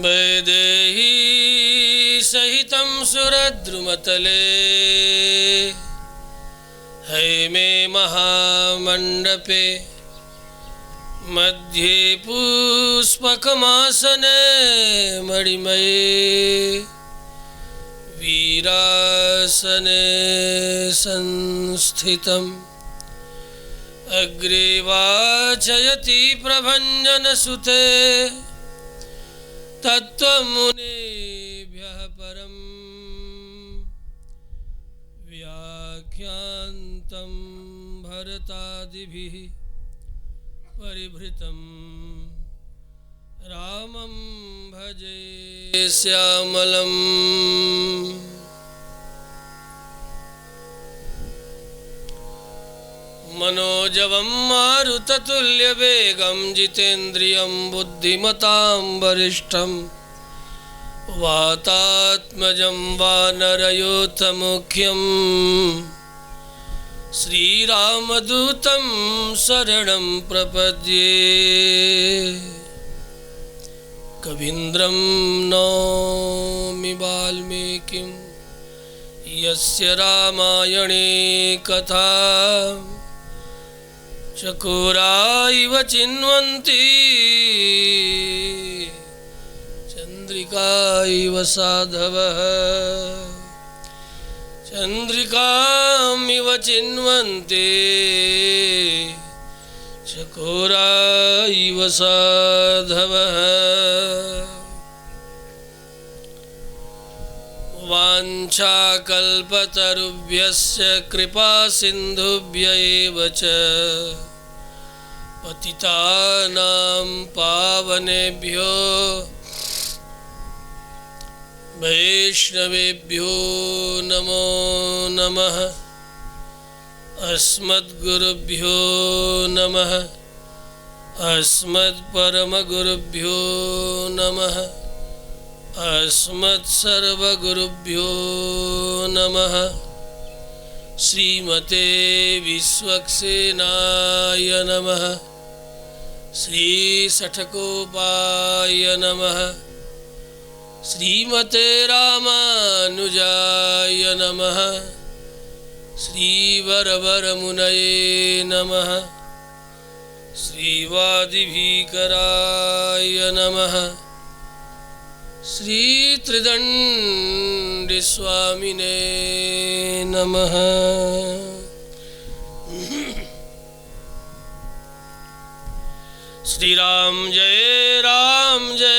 वैदेही सहितं सुरद्रुमतले हैमे महामण्डपे मध्ये पुष्पकमासने मणिमये वीरासने संस्थितम् अग्रे वाचयति प्रभञ्जनसुते तत्त्वमुनेभ्यः परम् व्याख्यान्तं भरतादिभिः परिभृतं रामं भजे श्यामलम्। मनोजवं मारुततुल्यवेगं जितेन्द्रियं बुद्धिमतां वरिष्ठं वातात्मजं वानरयोथमुख्यं श्रीरामदूतं शरणं प्रपद्ये। कवीन्द्रं नौमि वाल्मीकिं यस्य रामायणे कथा चकोरा इव चिन्वन्ति चन्द्रिका इव साधवः चन्द्रिकामिव चिन्वन्ति चकोरा इव साधवः। वाञ्छाकल्पतरुभ्यश्च कृपासिन्धुभ्य एव च पतितानां पावनेभ्यो वैष्णवेभ्यो नमो नमः। अस्मद्गुरुभ्यो नमः अस्मत्परमगुरुभ्यो नमः अस्मत्सर्वगुरुभ्यो नमः। श्रीमते विश्वक्सेनाय नमः श्रीसठकोपाय नमः श्रीमते रामानुजाय नमः श्रीवरवरमुनये नमः श्रीवादिभीकराय नमः श्रीत्रिदण्डिस्वामिने नमः। श्री राम जय जय राम। श्री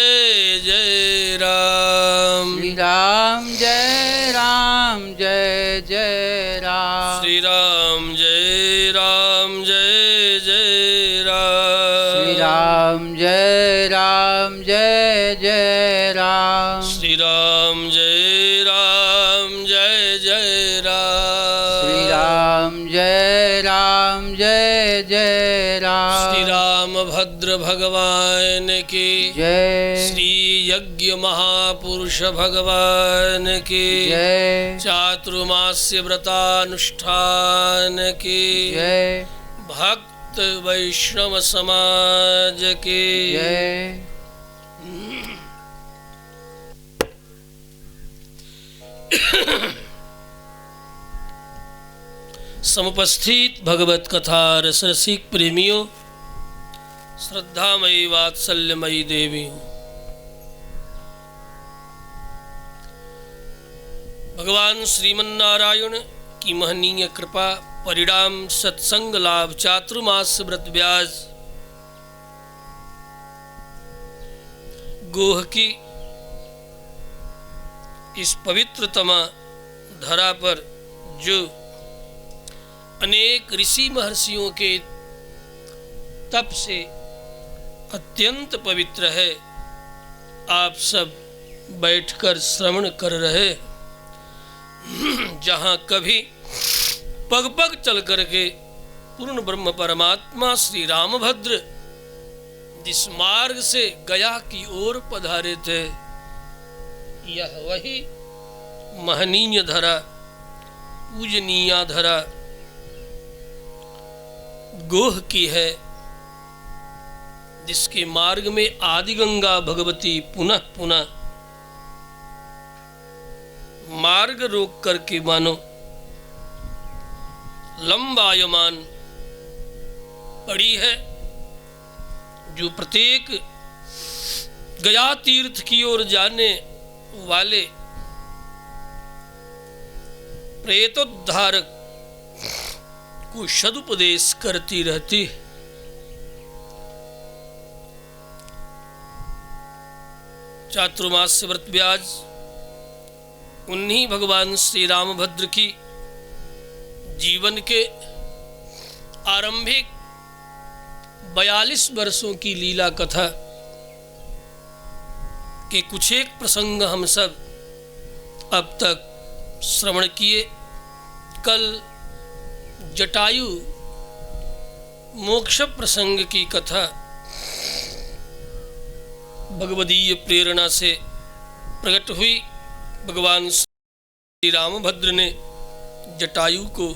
राम जय जय राम। श्री राम जय जय राम। श्री राम जय जय राम। श्री राम जय जय राम। श्री राम जय जय राम। श्री राम भद्र भगवान की जय। श्री यज्ञ महापुरुष भगवान की जय। चातुर्मास्य व्रतानुष्ठान की जय। भक्त वैष्णव समाज की जय। समुपस्थित भगवत कथा रसरसिक प्रेमियों, श्रद्धामयी वात्सल्यमयी देवियों, भगवान श्रीमन्नारायण की महनीय कृपा परिणाम सत्संग लाभ चातुर्मास व्रत व्यास गोह की इस पवित्रतम धरा पर जो अनेक ऋषि महर्षियों के तप से अत्यंत पवित्र है, आप सब बैठकर श्रवण कर रहे। जहाँ कभी पग पग चल करके पूर्ण ब्रह्म परमात्मा श्री रामभद्र जिस मार्ग से गया की ओर पधारे थे, यह वही महनीय धरा पूजनीय धरा गोह की है, जिसके मार्ग में आदि गंगा भगवती पुनः पुनः मार्ग रोक करके मानो लंबायमान पड़ी है, जो प्रत्येक गया तीर्थ की ओर जाने वाले प्रेतोद्धारक को सदुपदेश करती रहती है। चातुर्मास्य व्रत ब्याज उन्हीं भगवान श्री रामभद्र की जीवन के आरंभिक 42 वर्षों की लीला कथा के कुछ एक प्रसंग हम सब अब तक श्रवण किए। कल जटायु मोक्ष प्रसंग की कथा भगवदीय प्रेरणा से प्रकट हुई। भगवान श्री रामभद्र ने जटायु को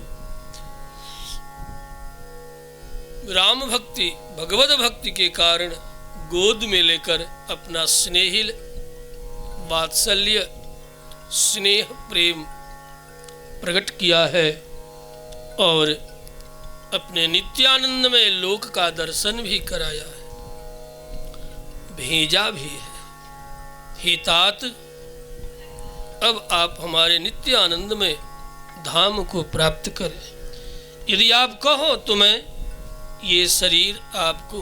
राम भक्ति भगवत भक्ति के कारण गोद में लेकर अपना स्नेहिल वात्सल्य स्नेह प्रेम प्रकट किया है और अपने नित्यानंद में लोक का दर्शन भी कराया है, भेजा भी है। हे तात, अब आप हमारे नित्यानंद में धाम को प्राप्त करें। यदि आप कहो तो मैं ये शरीर आपको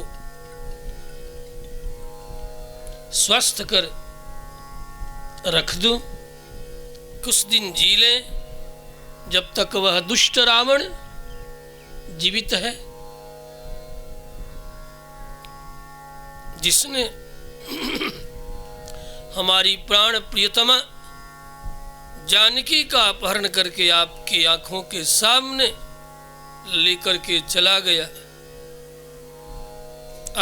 स्वस्थ कर रख दूं, कुछ दिन जी लें जब तक वह दुष्ट रावण जीवित है, जिसने हमारी प्राण प्रियतमा जानकी का अपहरण करके आपकी आंखों के सामने लेकर के चला गया,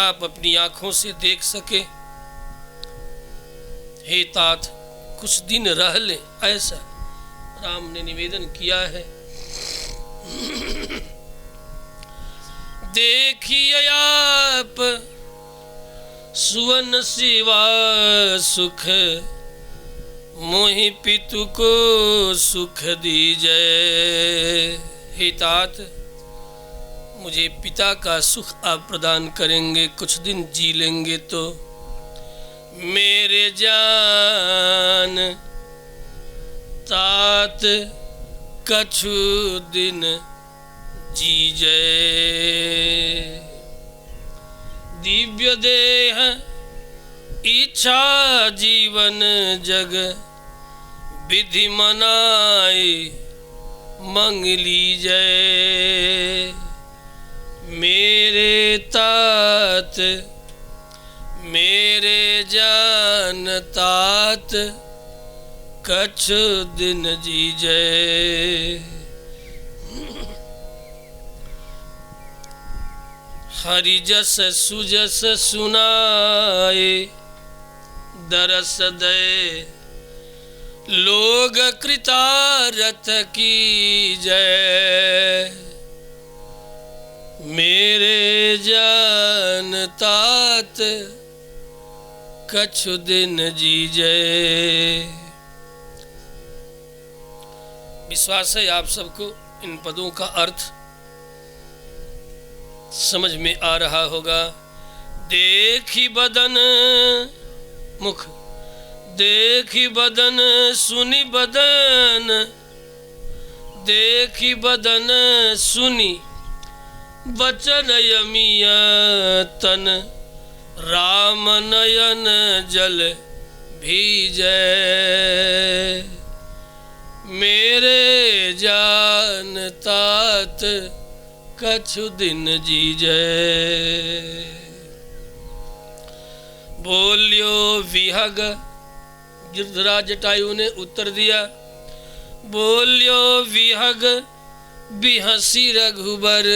आप अपनी आंखों से देख सके। हे तात, कुछ दिन रह ले, ऐसा राम ने निवेदन किया है। देखिए आप सुवन सिवा सुख, मोहि पितु को सुख दीजै। हे तात, मुझे पिता का सुख आप प्रदान करेंगे, कुछ दिन जी लेंगे तो मेरे जान तात कछु दिन जीजै। दिव्य देह इच्छा जीवन जग, विधि मनाई मंग लीजै। मेरे तात मेरे जान तात कछु दिन जीजै। हरि जस सुजस सुनाए, दरस दे लोग कृतारथ की जय। मेरे जान तात कछु दिन जीजै। विश्वास है आप सबको इन पदों का अर्थ समझ में आ रहा होगा। देखी बदन मुख, देखी बदन सुनी बदन, देखी बदन सुनी बचन यमिया तन, राम नयन जल भीजै। मेरे जान तात कछु दिन जीजै। बोलियो विहग, गिरधराज जटायु ने उत्तर दिया, बोलियो विहग बिहसी रघुबर।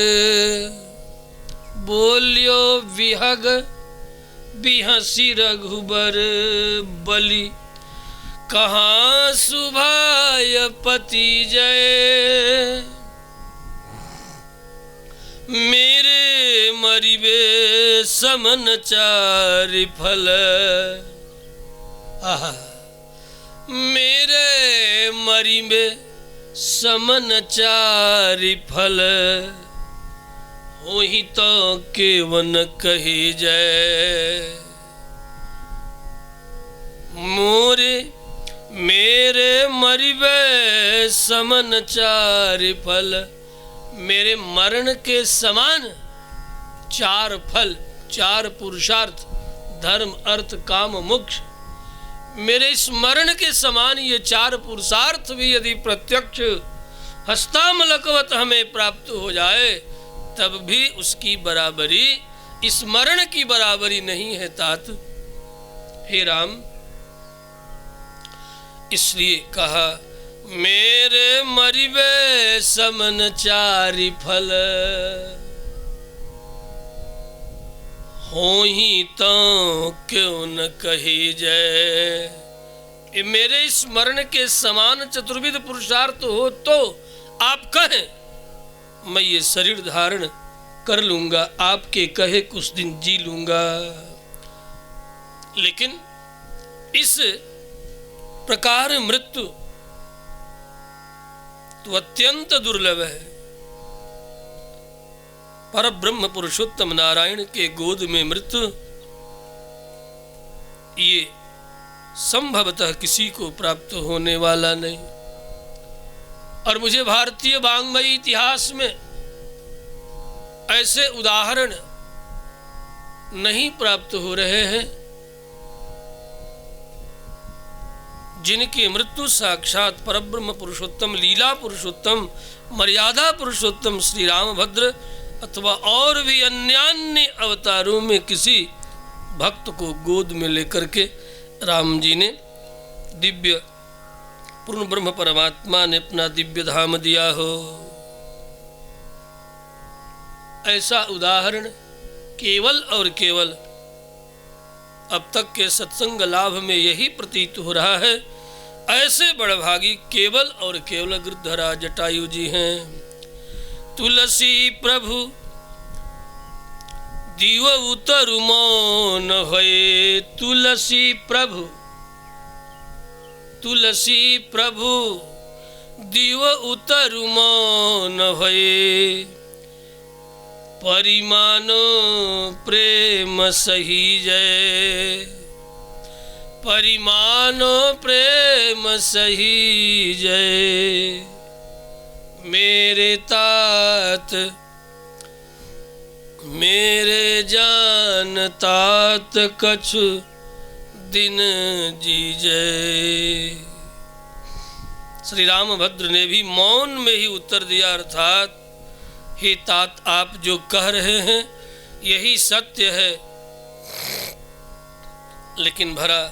बोलियो विहग बिहसी रघुबर, बलि कहाँ सुभाय पति जय। मेरे मरिबे समन चारि फल। आहा, मेरे मरिबे समन चारि फल, होहि तो केवन कही जय। मोरे मेरे मरिबे समन चारि फल, मेरे मरण के समान चार फल, चार पुरुषार्थ, धर्म अर्थ काम मोक्ष, मेरे इस मरण के समान ये चार पुरुषार्थ भी यदि प्रत्यक्ष हस्तामलकवत हमें प्राप्त हो जाए, तब भी उसकी बराबरी, इस मरण की बराबरी नहीं है तात। हे राम, इसलिए कहा मेरे मरिबे समन चारि फल, होहि तो क्यों न कही जय। ये मेरे इस मरण के समान चतुर्विध पुरुषार्थ हो तो आप कहें, मैं ये शरीर धारण कर लूंगा, आपके कहे कुछ दिन जी लूंगा। लेकिन इस प्रकार मृत्यु तो अत्यंत दुर्लभ है। पर ब्रह्म पुरुषोत्तम नारायण के गोद में मृत्यु, ये संभवतः किसी को प्राप्त होने वाला नहीं। और मुझे भारतीय वाङ्मयी इतिहास में ऐसे उदाहरण नहीं प्राप्त हो रहे हैं जिनकी मृत्यु साक्षात परब्रह्म पुरुषोत्तम, लीला पुरुषोत्तम, मर्यादा पुरुषोत्तम श्री रामभद्र अथवा और भी अन्यान्य अवतारों में किसी भक्त को गोद में लेकर के राम जी ने दिव्य पूर्ण ब्रह्म परमात्मा ने अपना दिव्य धाम दिया हो। ऐसा उदाहरण केवल और केवल अब तक के सत्संग लाभ में यही प्रतीत हो रहा है। ऐसे बड़भागी केवल और केवल गिरधराज जटायु जी हैं। तुलसी प्रभु दिव उतरु मौन होए, तुलसी प्रभु, तुलसी प्रभु दिव उतरु मौन होए, परिमानो प्रेम सही जय, परिमानो प्रेम सही जय। मेरे तात मेरे जान तात कछु दिन जी जय। श्री रामभद्र ने भी मौन में ही उत्तर दिया, अर्थात हे तात, आप जो कह रहे हैं यही सत्य है। लेकिन भरा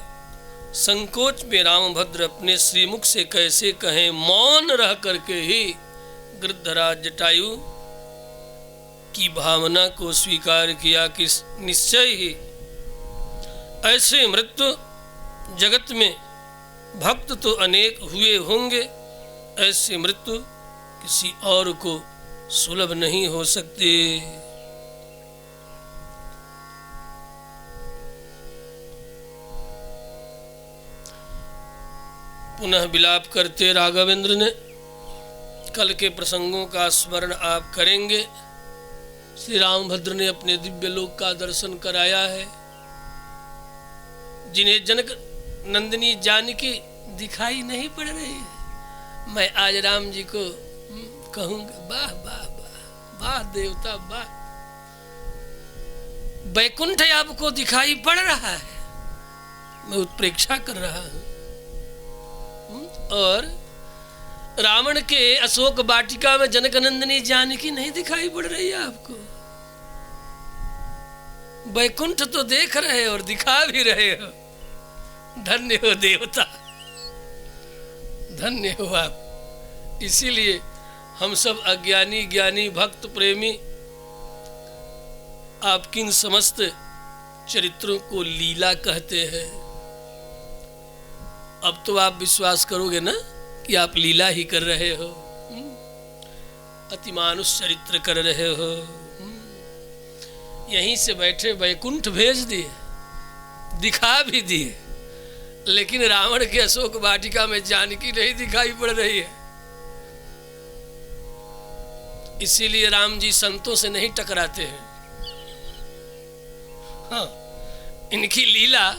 संकोच में रामभद्र अपने श्रीमुख से कैसे कहें, मौन रह करके ही गिरधराज जटायु की भावना को स्वीकार किया कि निश्चय ही ऐसे मृत्यु जगत में भक्त तो अनेक हुए होंगे, ऐसे मृत्यु किसी और को सुलभ नहीं हो सकते। पुनः विलाप करते राघवेंद्र ने कल के प्रसंगों का स्मरण आप करेंगे। श्री रामभद्र ने अपने दिव्य लोक का दर्शन कराया है, जिन्हें जनक नंदिनी जानकी दिखाई नहीं पड़ रही है। मैं आज राम जी को कहूंगा, वाह वाह वाह वाह देवता वाह, वैकुंठ आपको दिखाई पड़ रहा है, मैं उत्प्रेक्षा कर रहा हूं। और रावण के अशोक वाटिका में जनक नंदिनी जानकी नहीं दिखाई पड़ रही है आपको। वैकुंठ तो देख रहे हो और दिखा भी रहे हो। धन्य हो देवता, धन्य हो आप। इसीलिए हम सब अज्ञानी ज्ञानी भक्त प्रेमी आपकी इन समस्त चरित्रों को लीला कहते हैं। अब तो आप विश्वास करोगे ना कि आप लीला ही कर रहे हो, अतिमानुष चरित्र कर रहे हो। यहीं से बैठे वैकुंठ भेज दिए, दिखा भी दिए, लेकिन रावण के अशोक वाटिका में जानकी नहीं दिखाई पड़ रही है। इसीलिए राम जी संतों से नहीं टकराते हैं। हाँ, इनकी लीला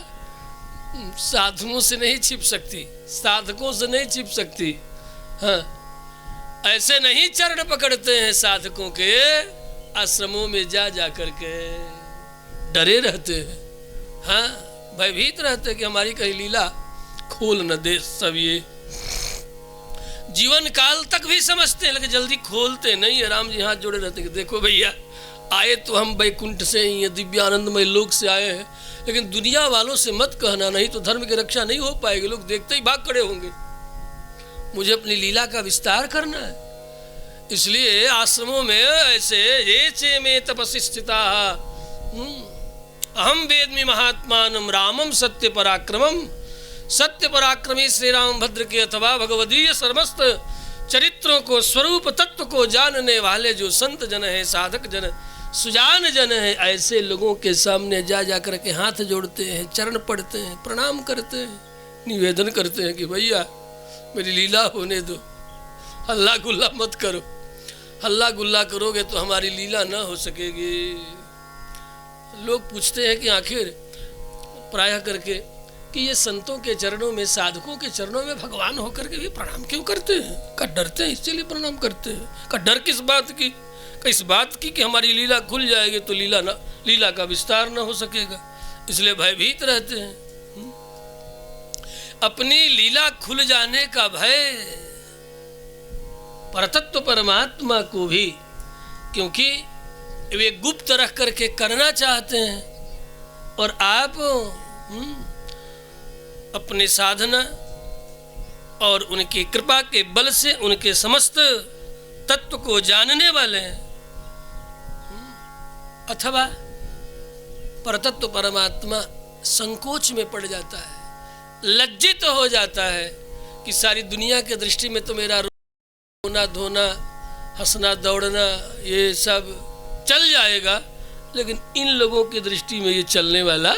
साधुओं से नहीं छिप सकती, साधकों से नहीं छिप सकती। हाँ, ऐसे नहीं चरण पकड़ते हैं साधकों के, आश्रमों में जा जा करके डरे रहते हैं। हाँ, भयभीत रहते हैं कि हमारी कहीं लीला खोल न दे। सब ये जीवन काल तक भी समझते हैं, लेकिन जल्दी खोलते नहीं है। राम जी हाथ जोड़े रहते हैं कि देखो भैया, आए तो हम वैकुंठ से ही, ये दिव्यानंदमय लोक से आए हैं, लेकिन दुनिया वालों से मत कहना, नहीं तो धर्म की रक्षा नहीं हो पाएगी। लोग देखते ही भाग खड़े होंगे। मुझे अपनी लीला का विस्तार करना है। इसलिए आश्रमों में ऐसे ये चे में तपस्वी स्थिता अहम वेद्मि महात्मानं रामम सत्य पराक्रमम। सत्य पराक्रमी श्री राम भद्र के अथवा भगवदीय समस्त चरित्रों को, स्वरूप तत्व को जानने वाले जो संत जन है, साधक जन, सुजान जन है, ऐसे लोगों के सामने जा जा करके हाथ जोड़ते हैं, चरण पढ़ते हैं, प्रणाम करते हैं, निवेदन करते हैं कि भैया मेरी लीला होने दो, हल्ला गुल्ला मत करो। हल्ला गुल्ला करोगे तो हमारी लीला न हो सकेगी। लोग पूछते हैं कि आखिर प्रायः करके कि ये संतों के चरणों में, साधकों के चरणों में भगवान होकर के भी प्रणाम क्यों करते हैं? का डरते हैं इसलिए प्रणाम करते हैं? का डर किस बात की? का इस बात की कि हमारी लीला खुल जाएगी तो लीला का विस्तार न हो सकेगा, इसलिए भयभीत रहते हैं। अपनी लीला खुल जाने का भय परतत्व परमात्मा को भी, क्योंकि वे गुप्त रख करके करना चाहते हैं, और आप अपने साधना और उनकी कृपा के बल से उनके समस्त तत्व को जानने वाले हैं। अथवा परतत्व परमात्मा संकोच में पड़ जाता है, लज्जित हो जाता है कि सारी दुनिया के दृष्टि में तो मेरा रोना धोना, हंसना दौड़ना ये सब चल जाएगा, लेकिन इन लोगों की दृष्टि में ये चलने वाला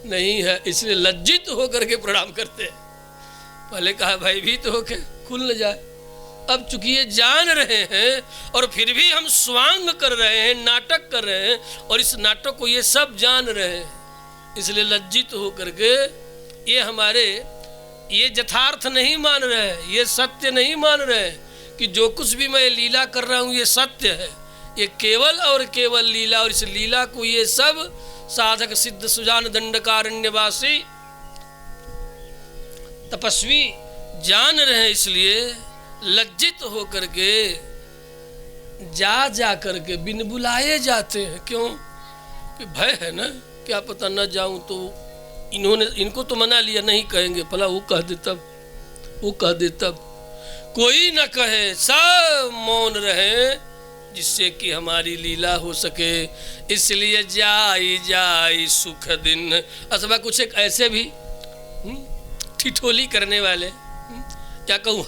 नहीं है, इसलिए लज्जित होकर के प्रणाम करते हैं। पहले कहा भयभीत होकर खुल न जाए, अब चूंकि ये जान रहे हैं और फिर भी हम स्वांग कर रहे हैं, नाटक कर रहे हैं, और इस नाटक को ये सब जान रहे हैं, इसलिए लज्जित होकर के ये हमारे ये यथार्थ नहीं मान रहे हैं, ये सत्य नहीं मान रहे हैं कि जो कुछ भी मैं लीला कर रहा हूँ ये सत्य है, ये केवल और केवल लीला, और इस लीला को ये सब साधक सिद्ध सुजान दंडकारण्यवासी तपस्वी जान रहे हैं, इसलिए लज्जित होकर के जा करके बिन बुलाए जाते हैं। क्यों? कि भय है ना, क्या पता न जाऊं तो इनको तो मना लिया, नहीं कहेंगे, भला वो कह दे तब, वो कह दे तब। कोई न कहे, सब मौन रहे, जिससे कि हमारी लीला हो सके। इसलिए जाई जाई सुख दिन। अथवा कुछ एक ऐसे भी ठिठोली करने वाले, क्या कहूँ,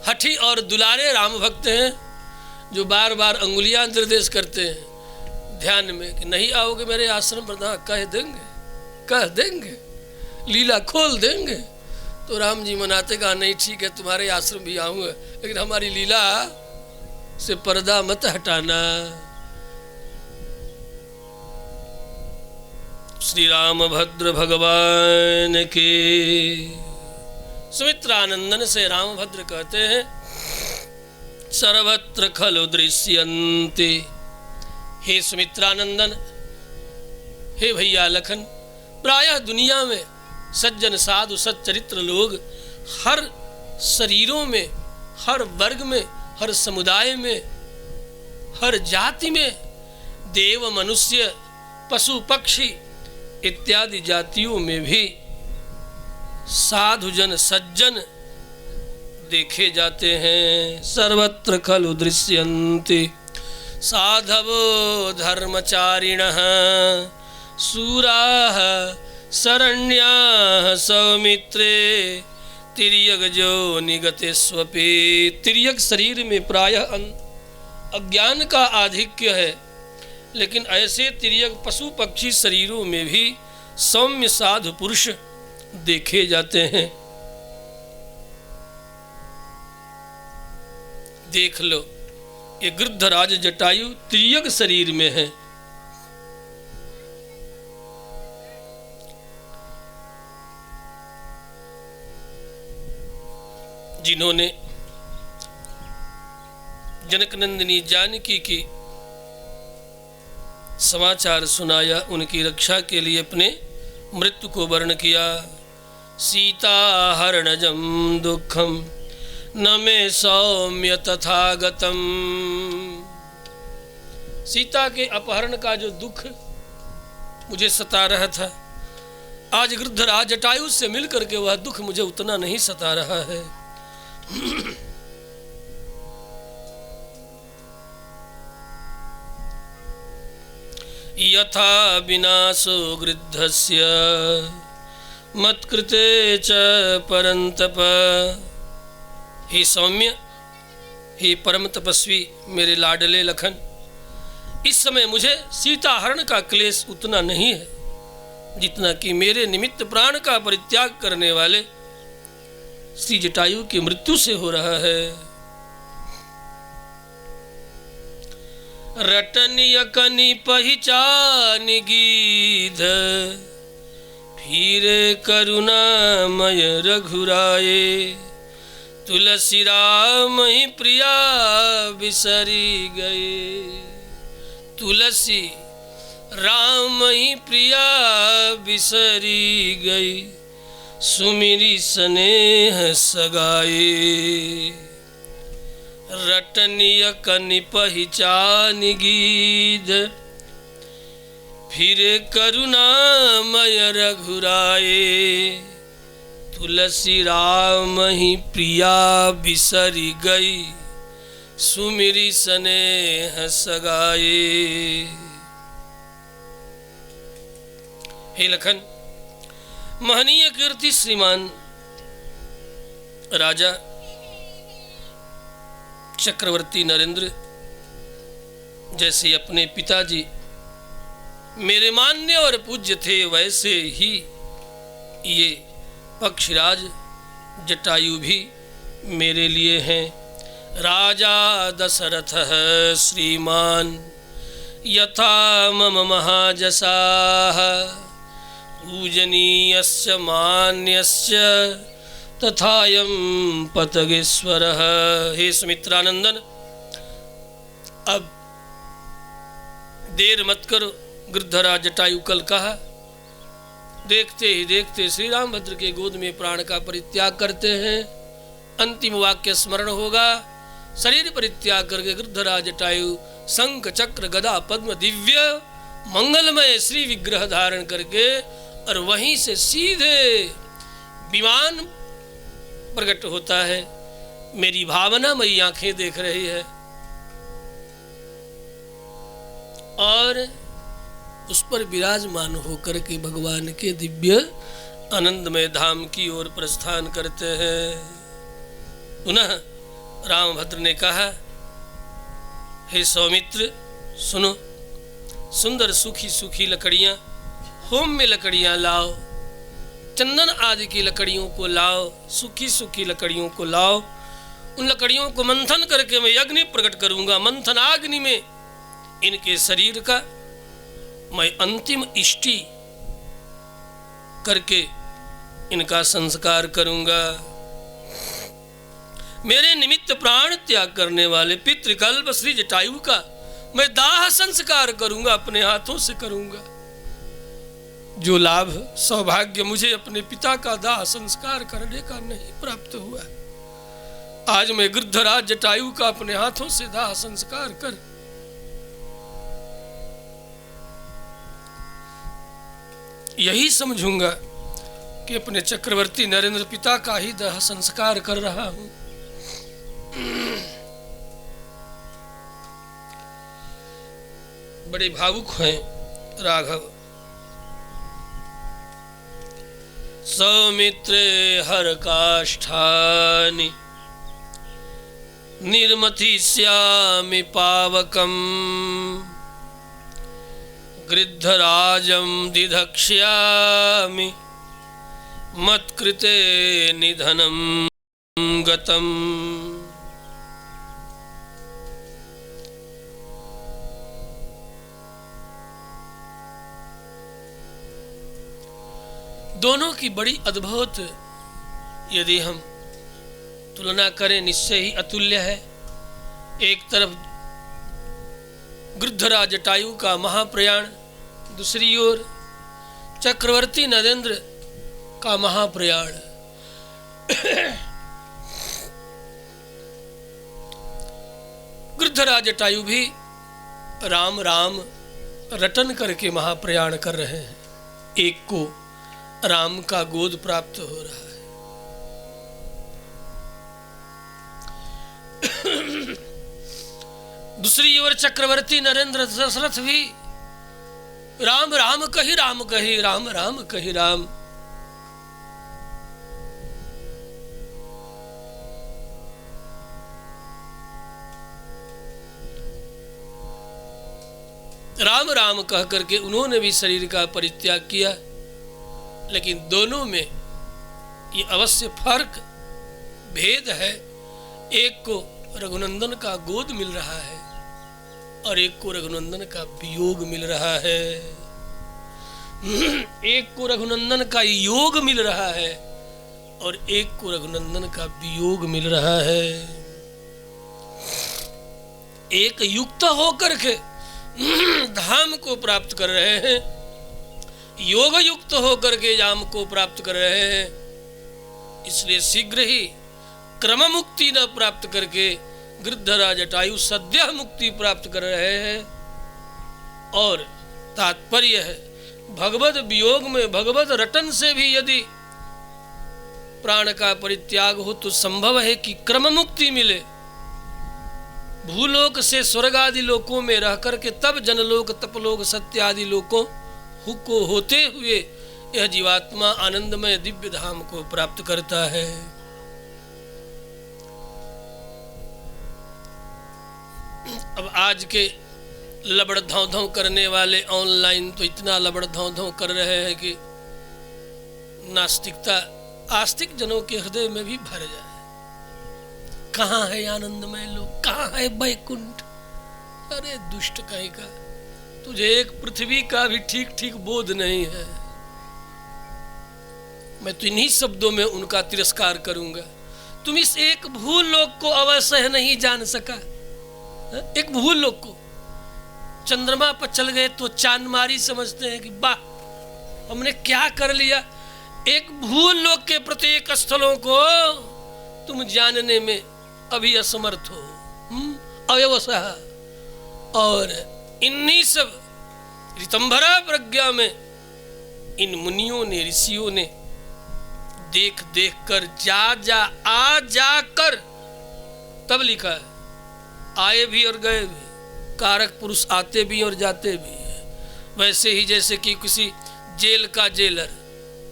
हठी और दुलारे राम भक्त हैं, जो बार बार अंगुलियां निर्देश करते हैं ध्यान में कि नहीं आओगे मेरे आश्रम पर, कह देंगे, लीला खोल देंगे। तो राम जी मनाते कहा नहीं ठीक है, तुम्हारे आश्रम भी आऊँगा, लेकिन हमारी लीला से पर्दा मत हटाना। श्री रामभद्र भगवान के। सुमित्रानंदन से रामभद्र कहते हैं, सर्वत्र खलु दृश्यन्ते। हे सुमित्रानंदन, हे भैया लखन, प्रायः दुनिया में सज्जन साधु सच्चरित्र लोग हर शरीरों में, हर वर्ग में, हर समुदाय में, हर जाति में, देव मनुष्य पशु पक्षी इत्यादि जातियों में भी साधुजन सज्जन देखे जाते हैं। सर्वत्र खलु दृश्यन्ते साधवो धर्मचारिणः शूराः शरण्याः सौमित्रे तिर्यक जो निगते स्वपे। तिर्यक शरीर में प्रायः अज्ञान का आधिक्य है, लेकिन ऐसे तिर्यक पशु पक्षी शरीरों में भी सौम्य साधु पुरुष देखे जाते हैं। देख लो, ये गृद्धराज जटायु तिर्यक शरीर में है। जिन्होंने जनक नंदिनी जानकी की समाचार सुनाया, उनकी रक्षा के लिए अपने मृत्यु को वर्ण किया। सीता हरणजम दुखम न मे सौम्य तथागतम। सीता के अपहरण का जो दुख मुझे सता रहा था, आज गृद्धराज जटायु से मिलकर के वह दुख मुझे उतना नहीं सता रहा है। यथा विनाशो गृद्धस्य मत्कृते च परंतप। हे सौम्य, हे परम तपस्वी मेरे लाडले लखन, इस समय मुझे सीता हरण का क्लेश उतना नहीं है जितना कि मेरे निमित्त प्राण का परित्याग करने वाले श्री जटायु की मृत्यु से हो रहा है। रटनिय कनि पहिचान गीध फिरे करुणामय रघुराए। तुलसी राम ही प्रिया बिसरी गए। तुलसी राम ही प्रिया बिसरी गई। सुमिरी स्नेह सगाए। रटनिय कनि पहिचान गीध फिरे करुणामय रघुराए। तुलसी राम ही प्रिया बिसरी गई। सुमिरी स्नेह सगाए। हे लखन, महनीय कीर्ति श्रीमान राजा चक्रवर्ती नरेंद्र जैसे अपने पिताजी मेरे मान्य और पूज्य थे, वैसे ही ये पक्षराज जटायु भी मेरे लिए हैं। राजा दशरथ श्रीमान यथा मम महाजसाः पूजनीयस्य मान्यस्य तथायं पतगेश्वरः। हे सुमित्रानंदन, अब देर मत करो। गृद्धराज जटायु कल कहा, देखते ही देखते श्री रामभद्र के गोद में प्राण का परित्याग करते हैं। अंतिम वाक्य स्मरण होगा। शरीर परित्याग करके गृद्धराज जटायु शंख चक्र गदा पद्म दिव्य मंगलमय श्री विग्रह धारण करके और वहीं से सीधे विमान प्रकट होता है। मेरी भावना मई आंखें देख रही है और उस पर विराजमान होकर के भगवान के दिव्य आनंदमय धाम की ओर प्रस्थान करते हैं। पुनः रामभद्र ने कहा, हे सौमित्र सुनो, सुंदर सूखी सूखी लकड़ियां, होम में लकड़ियां लाओ, चंदन आदि की लकड़ियों को लाओ, सूखी सूखी लकड़ियों को लाओ। उन लकड़ियों को मंथन करके मैं अग्नि प्रकट करूंगा। मंथनाग्नि में इनके शरीर का मैं अंतिम इष्टि करके इनका संस्कार करूंगा। मेरे निमित्त प्राण त्याग करने वाले पितृकल्प श्री जटायु का मैं दाह संस्कार करूंगा, अपने हाथों से करूंगा। जो लाभ सौभाग्य मुझे अपने पिता का दाह संस्कार करने का नहीं प्राप्त हुआ, आज मैं गृद्धराज जटायु का अपने हाथों से दाह संस्कार कर यही समझूंगा कि अपने चक्रवर्ती नरेंद्र पिता का ही दाह संस्कार कर रहा हूं। बड़े भावुक हैं राघव। सौमित्रे हर काष्ठानि निर्मथिष्यामि पावकम् गृद्धराजं दिधक्ष्यामि मत्कृते निधनं गतम्। दोनों की बड़ी अद्भुत यदि हम तुलना करें निश्चय ही अतुल्य है। एक तरफ गृद्धराज जटायु का महाप्रयाण, दूसरी ओर चक्रवर्ती नरेंद्र का महाप्रयाण। गृद्धराज जटायु भी राम राम रटन करके महाप्रयाण कर रहे हैं। एक को राम का गोद प्राप्त हो रहा है। दूसरी ओर चक्रवर्ती नरेंद्र दशरथ भी राम राम कही राम कही, राम राम कही राम। राम राम कह करके उन्होंने भी शरीर का परित्याग किया। लेकिन दोनों में ये अवश्य फर्क भेद है। एक को रघुनंदन का गोद मिल रहा है और एक को रघुनंदन का वियोग मिल रहा है। एक को रघुनंदन का योग मिल रहा है और एक को रघुनंदन का वियोग मिल रहा है। एक युक्त होकर के धाम को प्राप्त कर रहे हैं, योग युक्त होकर के धाम को प्राप्त कर रहे हैं। इसलिए शीघ्र ही क्रम मुक्ति न प्राप्त करके गृद्धराज जटायु सद्य मुक्ति प्राप्त कर रहे हैं। और तात्पर्य है भगवत वियोग में, भगवत रटन से भी यदि प्राण का परित्याग हो तो संभव है कि क्रम मुक्ति मिले। भूलोक से स्वर्ग आदि लोकों में रह करके तब जनलोक, तपलोक, सत्य आदि लोकों को होते हुए यह जीवात्मा आनंदमय दिव्य धाम को प्राप्त करता है। अब आज के लबड़ धाव धाव करने वाले ऑनलाइन तो इतना लबड़ धाव धाव कर रहे हैं कि नास्तिकता आस्तिक जनों के हृदय में भी भर जाए। कहाँ है आनंदमय लोक, कहाँ है वैकुंठ? अरे दुष्ट कहीं का, तुझे एक पृथ्वी का भी ठीक ठीक बोध नहीं है। मैं तो इन्हीं शब्दों में उनका तिरस्कार करूंगा। तुम इस एक भूल लोक को अवश्य नहीं जान सका। एक भूल लोक को चंद्रमा पर चल गए तो चांदमारी समझते हैं कि वाह हमने क्या कर लिया। एक भूल लोक के प्रत्येक स्थलों को तुम जानने में अभी असमर्थ हो, अव्यवसाय। और इन्हीं सब ऋतंभरा प्रज्ञा में इन मुनियों ने, ऋषियों ने देख देख कर, जा जा आ जा कर, तब लिखा है आए भी और गए भी, कारक पुरुष आते भी और जाते भी है। वैसे ही जैसे कि किसी जेल का जेलर,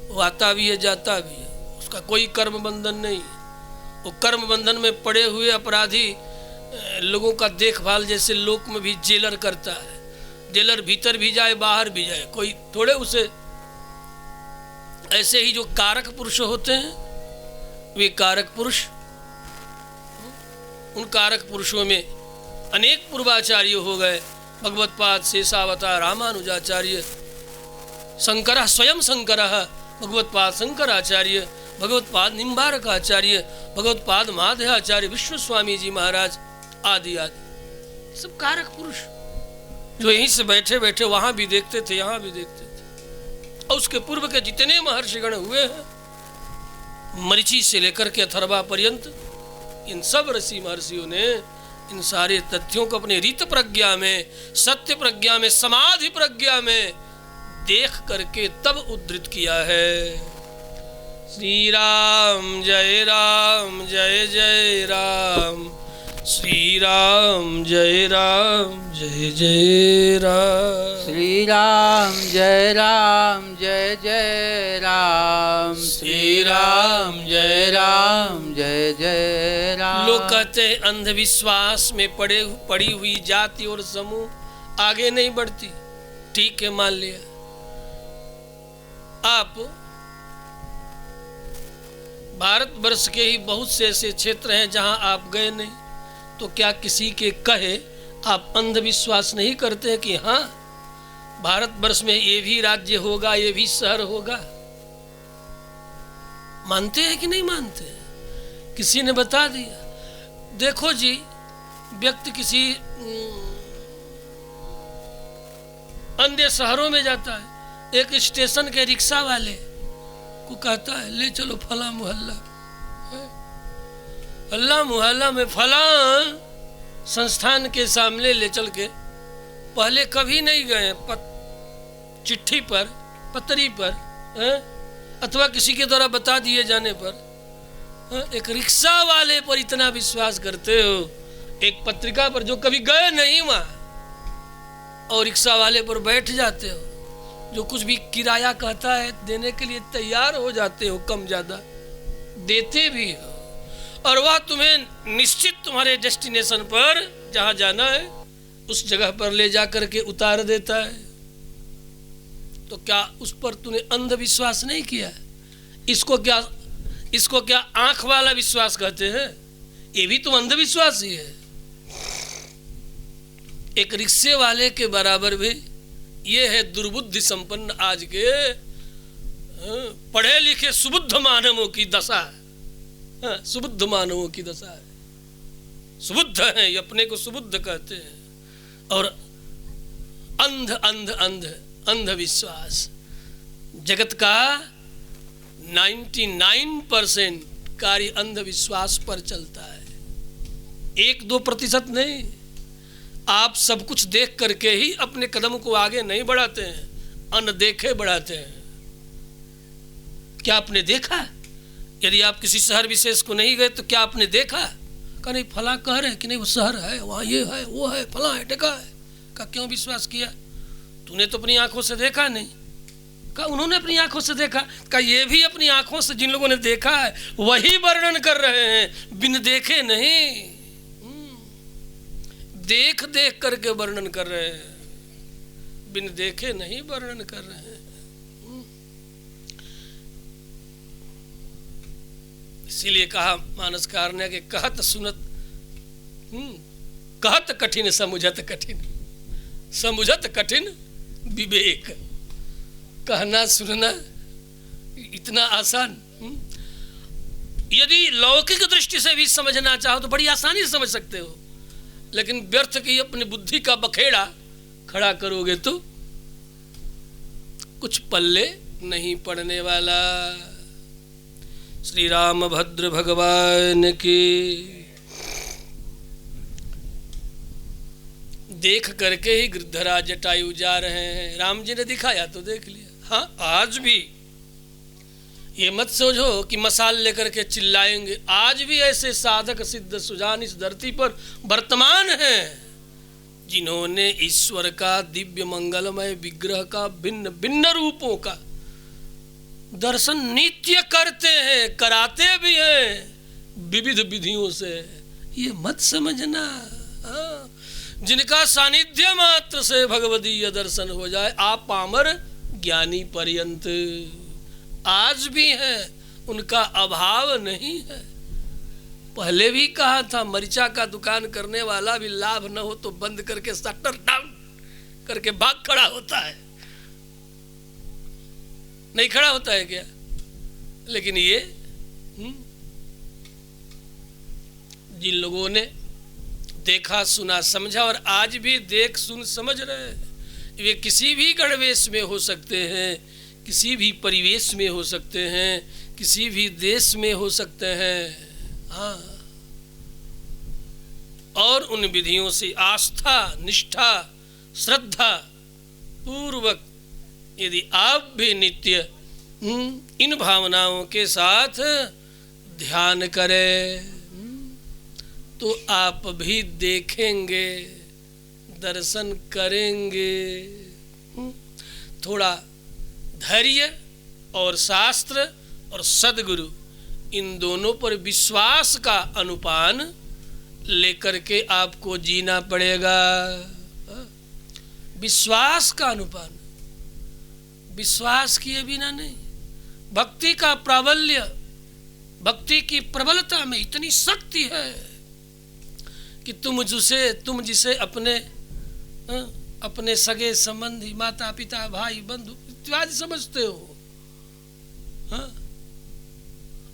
वो आता भी है जाता भी है, उसका कोई कर्म बंधन नहीं है। वो कर्म बंधन में पड़े हुए अपराधी लोगों का देखभाल जैसे लोक में भी जेलर करता है। जेलर भीतर भी जाए बाहर भी जाए, कोई थोड़े उसे। ऐसे ही जो कारक पुरुष होते हैं वे कारक पुरुष, उन कारक पुरुषों में अनेक पूर्वाचार्य हो गए। भगवत्पाद शेषावतार रामानुजाचार्य, शंकर स्वयं शंकर, भगवत्पाद शंकराचार्य, भगवत्पाद निम्बारकाचार्य, भगवत्पाद माधवाचार्य, विश्व स्वामी जी महाराज आदि आदि सब कारक पुरुष जो यहीं से बैठे बैठे वहां भी देखते थे, यहाँ भी देखते थे। और उसके पूर्व के जितने महर्षिगण हुए हैं, मरीचि से लेकर के अथर्वा पर्यंत, इन सब ऋषि महर्षियों ने इन सारे तथ्यों को अपने रीत प्रज्ञा में, सत्य प्रज्ञा में, समाधि प्रज्ञा में देख करके तब उद्धृत किया है। श्री राम जय राम जय जय राम, श्री राम जय जय राम, श्री राम जय जय राम, श्री राम जय जय राम। लोग कहते हैं अंधविश्वास में पड़ी हुई जाति और समूह आगे नहीं बढ़ती। ठीक है, मान लिया। आप भारतवर्ष के ही बहुत से ऐसे क्षेत्र हैं जहां आप गए नहीं, तो क्या किसी के कहे आप अंधविश्वास नहीं करते हैं कि हाँ भारतवर्ष में ये भी राज्य होगा, ये भी शहर होगा? मानते हैं कि नहीं मानते हैं? किसी ने बता दिया। देखो जी, व्यक्ति किसी अन्य शहरों में जाता है, एक स्टेशन के रिक्शा वाले को कहता है ले चलो फला मोहल्ला, फला मोहल्ला में फला संस्थान के सामने ले चल के, पहले कभी नहीं गए, चिट्ठी पर, पत्री पर, अथवा किसी के द्वारा बता दिए जाने पर, एक रिक्शा वाले पर इतना विश्वास करते हो, एक पत्रिका पर जो कभी गए नहीं वहां, और रिक्शा वाले पर बैठ जाते हो, जो कुछ भी किराया कहता है देने के लिए तैयार हो जाते हो, कम ज्यादा देते भी हो, और वह तुम्हें निश्चित तुम्हारे डेस्टिनेशन पर जहां जाना है उस जगह पर ले जा करके उतार देता है। तो क्या उस पर तूने अंधविश्वास नहीं किया? इसको क्या आंख वाला विश्वास कहते हैं? ये भी तो अंधविश्वास ही है। एक रिक्शे वाले के बराबर भी ये है दुर्बुद्धि संपन्न आज के पढ़े लिखे सुबुद्ध मानवों की दशा। सुबुद्ध मानवों की दशा है। सुबुद्ध है, ये अपने को सुबुद्ध कहते हैं। और अंधविश्वास जगत का 99% कार्य अंधविश्वास पर चलता है, 1-2% नहीं। आप सब कुछ देख करके ही अपने कदम को आगे नहीं बढ़ाते हैं, अनदेखे बढ़ाते हैं। क्या आपने देखा? यदि आप किसी शहर विशेष को नहीं गए तो क्या आपने देखा? कहा नहीं फला कह रहे कि नहीं वो शहर है, वहाँ ये है, वो है, फला है, टेका है। कहा क्यों विश्वास किया? तूने तो अपनी आंखों से देखा नहीं। कहा उन्होंने अपनी आंखों से देखा। कहा ये भी अपनी आंखों से जिन लोगों ने देखा है वही वर्णन कर रहे हैं, बिन देखे नहीं। देख देख करके वर्णन कर रहे हैं, बिन देखे नहीं वर्णन कर रहे हैं। इसीलिए कहा मानसकार ने कि कहत सुनत कहत कठिन समुझत कठिन, समुझत कठिन विवेक। कहना सुनना इतना आसान, यदि लौकिक दृष्टि से भी समझना चाहो तो बड़ी आसानी से समझ सकते हो, लेकिन व्यर्थ की अपनी बुद्धि का बखेड़ा खड़ा करोगे तो कुछ पल्ले नहीं पड़ने वाला। श्री रामभद्र भगवान की। देख करके ही गिरधराज जटायु जा रहे हैं। राम जी ने दिखाया तो देख लिया। हाँ, आज भी ये मत सोचो कि मसाल लेकर के चिल्लाएंगे। आज भी ऐसे साधक सिद्ध सुजान इस धरती पर वर्तमान हैं जिन्होंने ईश्वर का दिव्य मंगलमय विग्रह का भिन्न भिन्न रूपों का दर्शन नित्य करते हैं, कराते भी हैं विविध विधियों से। ये मत समझना। जिनका सानिध्य मात्र से भगवदीय दर्शन हो जाए, आप पामर ज्ञानी पर्यंत आज भी है, उनका अभाव नहीं है। पहले भी कहा था, मरीचा का दुकान करने वाला भी लाभ न हो तो बंद करके शटर डाउन करके भाग खड़ा होता है। नहीं खड़ा होता है क्या? लेकिन ये जिन लोगों ने देखा सुना समझा और आज भी देख सुन समझ रहे हैं, वे किसी भी गणवेश में हो सकते हैं, किसी भी परिवेश में हो सकते हैं, किसी भी देश में हो सकते हैं। हाँ, और उन विधियों से आस्था निष्ठा श्रद्धा पूर्वक यदि आप भी नित्य इन भावनाओं के साथ ध्यान करें तो आप भी देखेंगे, दर्शन करेंगे। थोड़ा धैर्य और शास्त्र और सद्गुरु इन दोनों पर विश्वास का अनुपान लेकर के आपको जीना पड़ेगा। विश्वास का अनुपान, विश्वास किए बिना नहीं। भक्ति का प्राबल्य, भक्ति की प्रबलता में इतनी शक्ति है कि तुम जिसे अपने सगे संबंधी, माता पिता, भाई बंधु इत्यादि समझते हो, हाँ?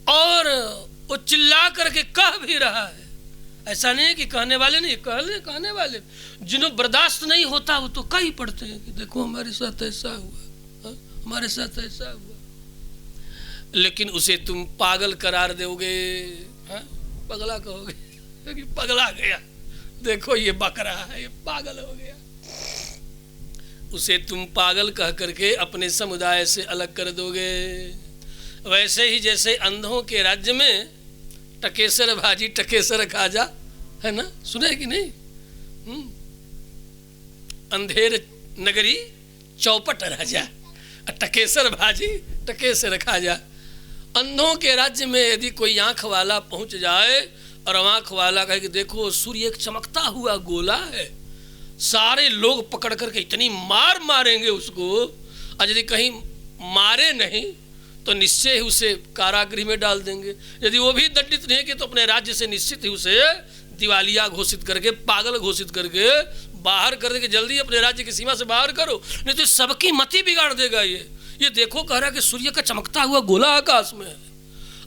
और वो चिल्ला करके कह भी रहा है। ऐसा नहीं है कि कहने वाले नहीं, कहने वाले जिन्हें बर्दाश्त नहीं होता वो तो कह ही पड़ते हैं कि देखो हमारे साथ ऐसा हुआ, हाँ? हमारे साथ ऐसा हुआ। लेकिन उसे तुम पागल करार दोगे, हाँ? पगला कहोगे कि पगला गया, देखो ये बक रहा है, ये पागल हो गया। उसे तुम पागल कह करके अपने समुदाय से अलग कर दोगे। वैसे ही जैसे अंधों के राज्य में टकेसर भाजी टकेसर खाजा, है ना, सुने कि नहीं? अंधेर नगरी चौपट राजा, टकेसर भाजी टकेसर खाजा। अंधों के राज्य में यदि कोई आंख वाला पहुंच जाए और आंख वाला कहे कि देखो सूर्य एक चमकता हुआ गोला है, सारे लोग पकड़ करके इतनी मार मारेंगे उसको, और यदि कहीं मारे नहीं तो निश्चय ही उसे कारागृह में डाल देंगे। यदि वो भी दंडित नहीं कि तो अपने राज्य से निश्चित ही उसे दिवालिया घोषित करके, पागल घोषित करके बाहर कर देंगे। जल्दी अपने राज्य की सीमा से बाहर करो, नहीं तो सबकी मति बिगाड़ देगा। ये देखो कह रहा है कि सूर्य का चमकता हुआ गोला आकाश में है,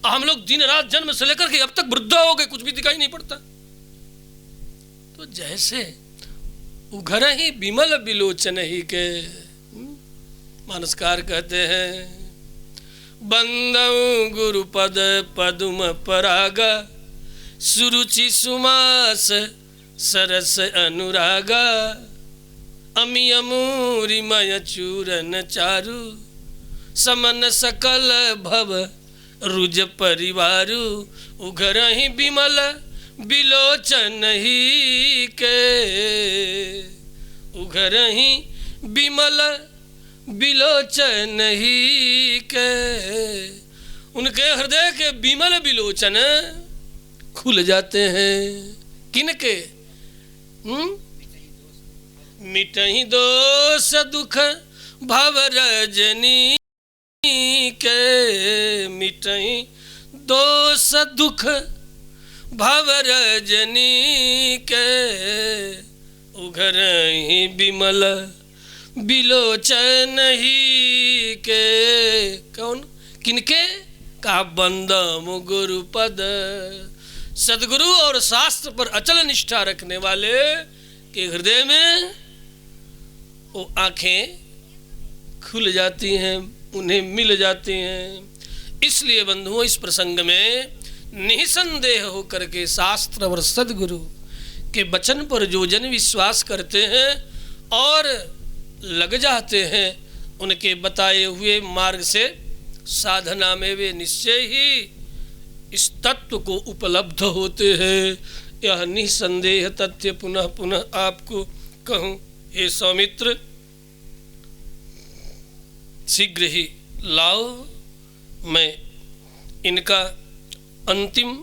हम लोग दिन रात जन्म से लेकर के अब तक वृद्ध हो गए, कुछ भी दिखाई नहीं पड़ता। तो जैसे उघर ही बिमल बिलोचन ही के मानसकार कहते हैं, बंदौ गुरुपद पदुम परागा, सुरुचि सुमास सरस अनुरागा, अमियमूरिमय चूरन चारु, समन सकल भव रुज परिवारु, उघर ही बिमल बिलोचन ही के, उघर ही बिमल बिलोचन ही के। उनके हृदय के बिमल बिलोचन खुल जाते हैं। किनके? मिटहि दोष दुख भव रजनी के, मिटहि दोष दुख भव रजनी के, उघर ही बिमल बिलोचन ही के। कौन? किनके? का बंदम गुरुपद, सदगुरु और शास्त्र पर अचल निष्ठा रखने वाले के हृदय में वो आंखें खुल जाती हैं, उन्हें मिल जाती हैं। इसलिए बंधुओं, इस प्रसंग में निसंदेह होकर के शास्त्र और सदगुरु के वचन पर जो जन विश्वास करते हैं और लग जाते हैं, उनके बताए हुए मार्ग से साधना में वे निश्चय ही इस तत्व को उपलब्ध होते हैं। यह निसंदेह तथ्य पुनः पुनः आपको कहूँ। हे सौमित्र, शीघ्र ही लाओ, मैं इनका अंतिम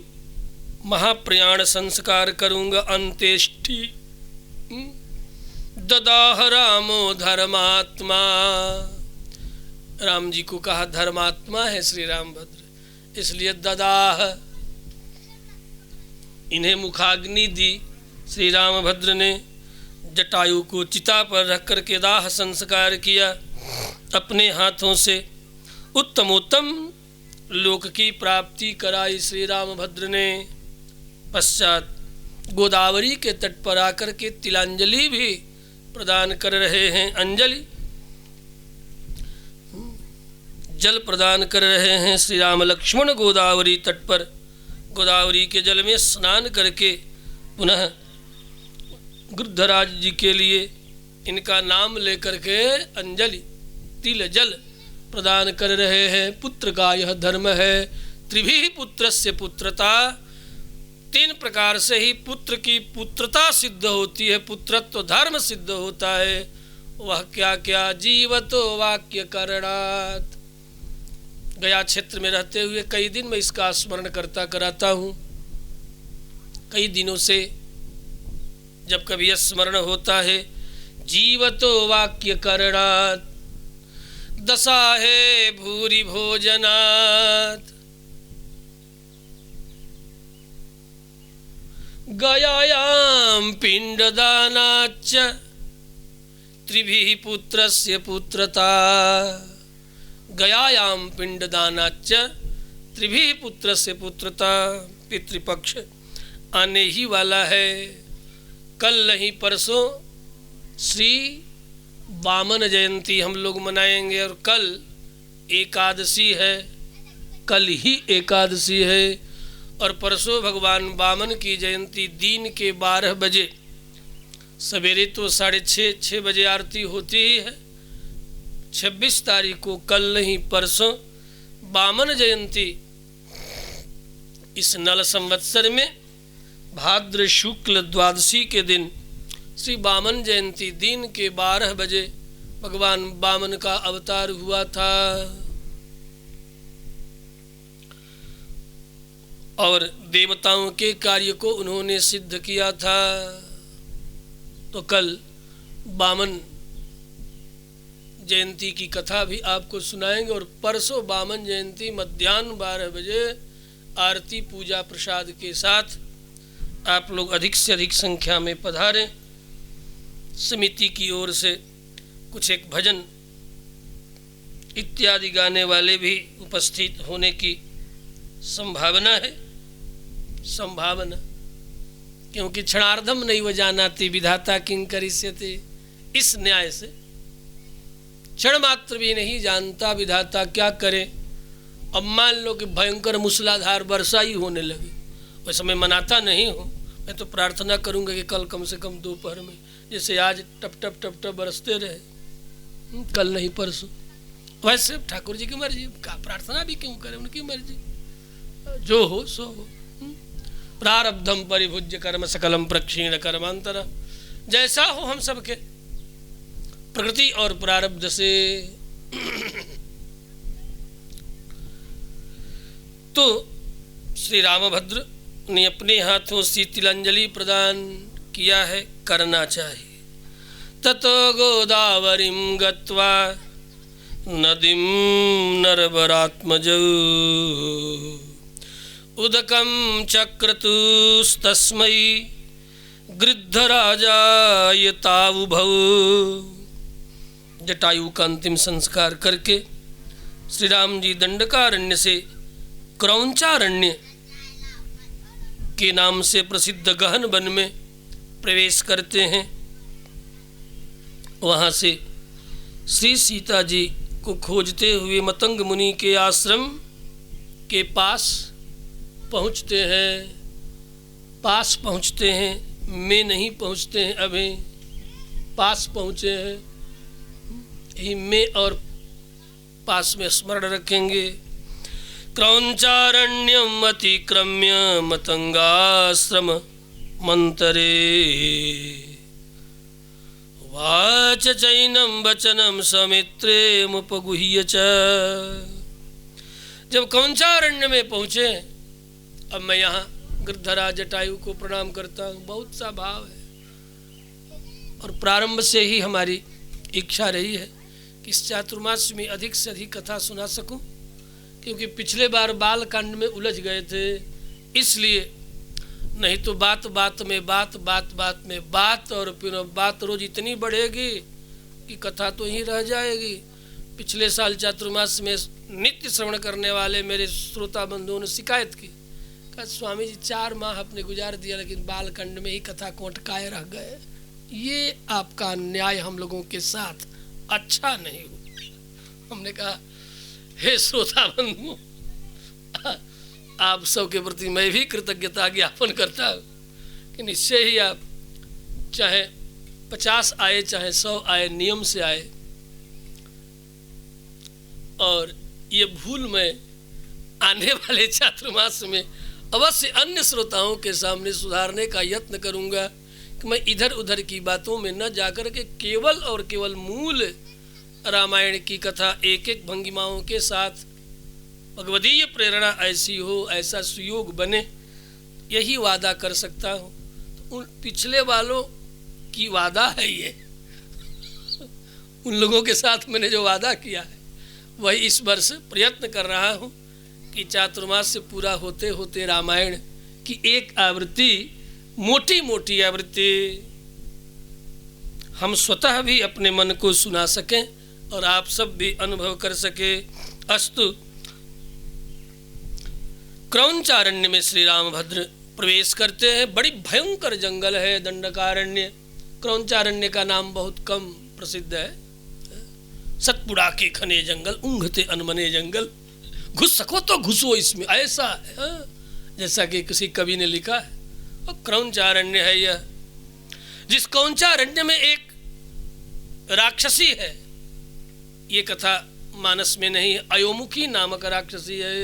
महाप्रयाण संस्कार करूँगा। अंत्येष्टि ददाह रामो धर्मात्मा, राम जी को कहा धर्मात्मा है श्री रामभद्र, इसलिए ददाह, इन्हें मुखाग्नि दी। श्री रामभद्र ने जटायु को चिता पर रख करके दाह संस्कार किया। अपने हाथों से उत्तमोत्तम लोक की प्राप्ति कराई श्री रामभद्र ने। पश्चात गोदावरी के तट पर आकर के तिलांजलि भी प्रदान कर रहे हैं। अंजलि, जल प्रदान कर रहे हैं श्री राम लक्ष्मण गोदावरी तट पर। गोदावरी के जल में स्नान करके पुनः गृद्धराज जी के लिए इनका नाम लेकर के अंजलि तिल जल प्रदान कर रहे हैं। पुत्र का यह धर्म है। त्रिभी पुत्रस्य पुत्रता, 3 प्रकार से ही पुत्र की पुत्रता सिद्ध होती है, पुत्रत्व धर्म सिद्ध होता है। वह क्या क्या? जीवतो वाक्य करणात्। गया क्षेत्र में रहते हुए कई दिन मैं इसका स्मरण करता कराता हूँ। कई दिनों से जब कभी यह स्मरण होता है जीवतो वाक्य करणात् दशा है भूरि भोजनात् गयायां पिंडदानाच्च त्रिभिः पुत्रस्य पुत्रता। गयायां पिंडदानाच्च त्रिभिः पुत्रस्य पुत्रता। पितृपक्ष आने ही वाला है। कल नहीं परसों श्री वामन जयंती हम लोग मनाएंगे और कल एकादशी है। कल ही एकादशी है और परसों भगवान वामन की जयंती दिन के 12 बजे। सवेरे तो 6:30 बजे आरती होती ही है। 26 तारीख को कल नहीं परसों वामन जयंती। इस नल संवत्सर में भाद्र शुक्ल द्वादशी के दिन श्री वामन जयंती दिन के 12 बजे भगवान वामन का अवतार हुआ था और देवताओं के कार्य को उन्होंने सिद्ध किया था। तो कल वामन जयंती की कथा भी आपको सुनाएंगे और परसों वामन जयंती मध्याह्न 12 बजे आरती पूजा प्रसाद के साथ आप लोग अधिक से अधिक संख्या में पधारें। समिति की ओर से कुछ एक भजन इत्यादि गाने वाले भी उपस्थित होने की संभावना है। संभावना क्योंकि क्षणार्धम नैव जानाति विधाता किं करिष्यति। इस न्याय से क्षण मात्र भी नहीं जानता विधाता क्या करे। अब मान लो कि भयंकर मूसलाधार वर्षा ही होने लगे, वैसे मैं मनाता नहीं हूँ। मैं तो प्रार्थना करूँगा कि कल कम से कम दोपहर में जैसे आज टप टप टप टप बरसते रहे, कल नहीं परसों। वैसे ठाकुर जी की मर्जी, का प्रार्थना भी क्यों करें, उनकी मर्जी, जो हो सो हो। प्रारब्धम परिभुज्य कर्म सकलम प्रक्षीण कर्मांतर। जैसा हो हम सबके प्रकृति और प्रारब्ध से। तो श्री रामभद्र ने अपने हाथों से तिलांजलि प्रदान किया है, करना चाहिए। ततो गोदावरीं गत्वा नदीं नरवरात्मजौ उदकं चक्रतुस्तस्मै गृद्धराजाय तावुभौ। जटायु का अंतिम संस्कार करके श्री राम जी दंडकारण्य से क्रौंचारण्य के नाम से प्रसिद्ध गहन वन में प्रवेश करते हैं। वहाँ से श्री सीता जी को खोजते हुए मतंग मुनि के आश्रम के पास पहुँचते हैं। पास पहुँचते हैं, में नहीं पहुँचते हैं, अभी पास पहुँचे हैं। यही में और पास में स्मरण रखेंगे। क्रौंचारण्यम अतिक्रम्य मतंगाश्रम मंतरे वाच चैनम वचनम समित्रे मुपगुह्य च। जब क्रौंचारण्य में पहुँचे, अब मैं यहाँ गिरधराज जटायु को प्रणाम करता हूँ। बहुत सा भाव है और प्रारंभ से ही हमारी इच्छा रही है कि इस चातुर्मास में अधिक से अधिक कथा सुना सकूं, क्योंकि पिछले बार बाल कांड में उलझ गए थे, इसलिए। नहीं तो बात बात में बात, बात बात में बात, और फिर बात रोज इतनी बढ़ेगी कि कथा तो ही रह जाएगी। पिछले साल चातुर्मास में नित्य श्रवण करने वाले मेरे श्रोता बंधुओं ने शिकायत की, कहा स्वामी जी 4 माह आपने गुजार दिया लेकिन बाल कांड में ही कथा को अटकाए रह गए। ये आपका अन्याय हम लोगों के साथ अच्छा नहीं हो। हमने कहा हे श्रोता बंधु, आप सबके प्रति मैं भी कृतज्ञता ज्ञापन करता हूँ कि निश्चय ही आप चाहे 50 आए चाहे 100 आए, नियम से आए। और ये भूल मैं आने वाले चातुर्मास में अवश्य अन्य श्रोताओं के सामने सुधारने का यत्न करूँगा कि मैं इधर उधर की बातों में न जाकर के केवल और केवल मूल रामायण की कथा एक एक भंगिमाओं के साथ भगवदीय प्रेरणा ऐसी हो, ऐसा सुयोग बने, यही वादा कर सकता हूँ। उन पिछले वालों की वादा है ये, उन लोगों के साथ मैंने जो वादा किया है वही इस वर्ष प्रयत्न कर रहा हूँ कि चातुर्मास से पूरा होते होते रामायण की एक आवृत्ति, मोटी मोटी आवृत्ति हम स्वतः भी अपने मन को सुना सकें और आप सब भी अनुभव कर सके। अस्तु। क्रौंचारण्य में श्री रामभद्र प्रवेश करते हैं। बड़ी भयंकर जंगल है दंडकारण्य। क्रौंचारण्य का नाम बहुत कम प्रसिद्ध है। सतपुड़ा के घने जंगल, ऊँघते अनमने जंगल, घुस सको तो घुसो इसमें, ऐसा है जैसा कि किसी कवि ने लिखा है। और क्रौंचारण्य है यह, जिस क्रौंचारण्य में एक राक्षसी है। ये कथा मानस में नहीं, अयोमुखी नामक राक्षसी है।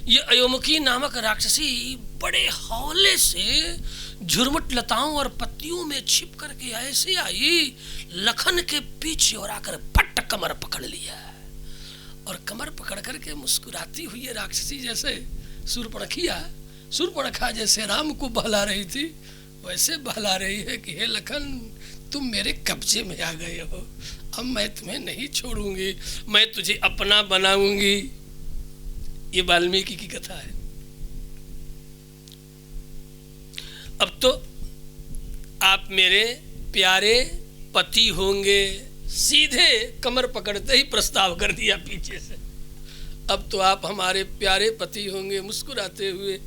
ये अयोमुखी नामक राक्षसी बड़े हौले से झुरमुट लताओं और पत्तियों में छिप करके ऐसे आई, लखन के पीछे और आकर पट कमर पकड़ लिया और कमर पकड़ करके मुस्कुराती हुई है राक्षसी जैसे शूर्पणखा जैसे राम को बहला रही थी वैसे बहला रही है कि हे लखन, तुम मेरे कब्जे में आ गए हो, अब मैं तुम्हें नहीं छोड़ूंगी, मैं तुझे अपना बनाऊंगी। ये वाल्मीकि की कथा है। अब तो आप मेरे प्यारे पति होंगे, सीधे कमर पकड़ते ही प्रस्ताव कर दिया पीछे से। अब तो आप हमारे प्यारे पति होंगे, मुस्कुराते हुए।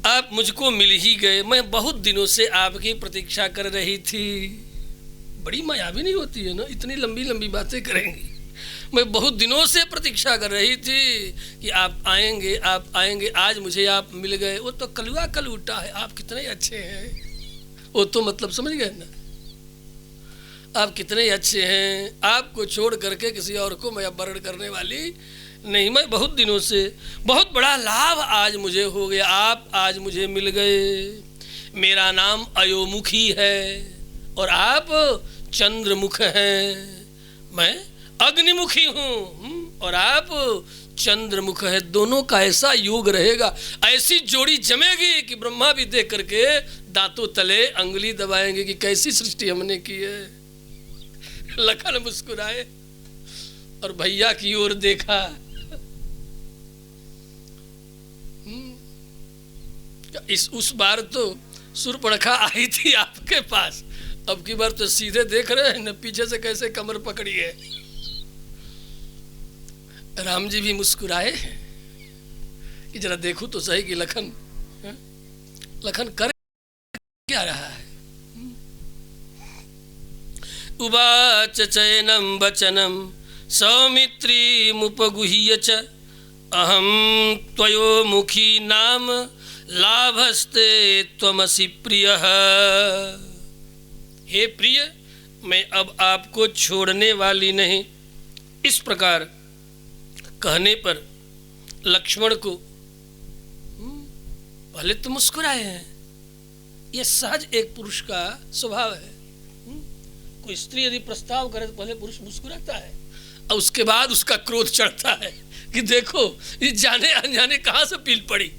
आप मुझको मिल ही गए, मैं बहुत दिनों से आपकी प्रतीक्षा कर रही थी। बड़ी मायावी होती है ना, इतनी लंबी लंबी बातें करेंगी। मैं बहुत दिनों से प्रतीक्षा कर रही थी कि आप आएंगे, आप आएंगे। आज मुझे आप मिल गए। वो तो कलुआ कलूटा है, आप कितने अच्छे हैं। वो तो मतलब समझ गए ना, आप कितने अच्छे हैं। आपको छोड़ करके किसी और को मैं वर्ण करने वाली नहीं। मैं बहुत दिनों से, बहुत बड़ा लाभ आज मुझे हो गया, आप आज मुझे मिल गए। मेरा नाम अयोमुखी है और आप चंद्रमुख हैं। मैं अग्निमुखी हूँ और आप चंद्रमुख है। दोनों का ऐसा योग रहेगा, ऐसी जोड़ी जमेगी कि ब्रह्मा भी देख करके दांतों तले अंगुली दबाएंगे कि कैसी सृष्टि हमने की है। लखन मुस्कुराए और भैया की ओर देखा। उस बार तो शूर्पणखा आई थी आपके पास, अब की बार तो सीधे देख रहे हैं न पीछे से कैसे कमर पकड़ी है। राम जी भी मुस्कुराए कि जरा देखूं तो सही कि लखन कर क्या रहा है। उवाच चैनम वचनम सौमित्री मुपगुह्य च अहम त्वयोमुखी नाम लाभस्ते त्वमसि प्रियः। हे प्रिय, मैं अब आपको छोड़ने वाली नहीं। इस प्रकार कहने पर लक्ष्मण को पहले तो मुस्कुराए हैं। यह सहज एक पुरुष का स्वभाव है। कोई स्त्री यदि प्रस्ताव करे तो पहले पुरुष मुस्कुराता है और उसके बाद उसका क्रोध चढ़ता है कि देखो ये जाने अनजाने कहां से पील पड़ी।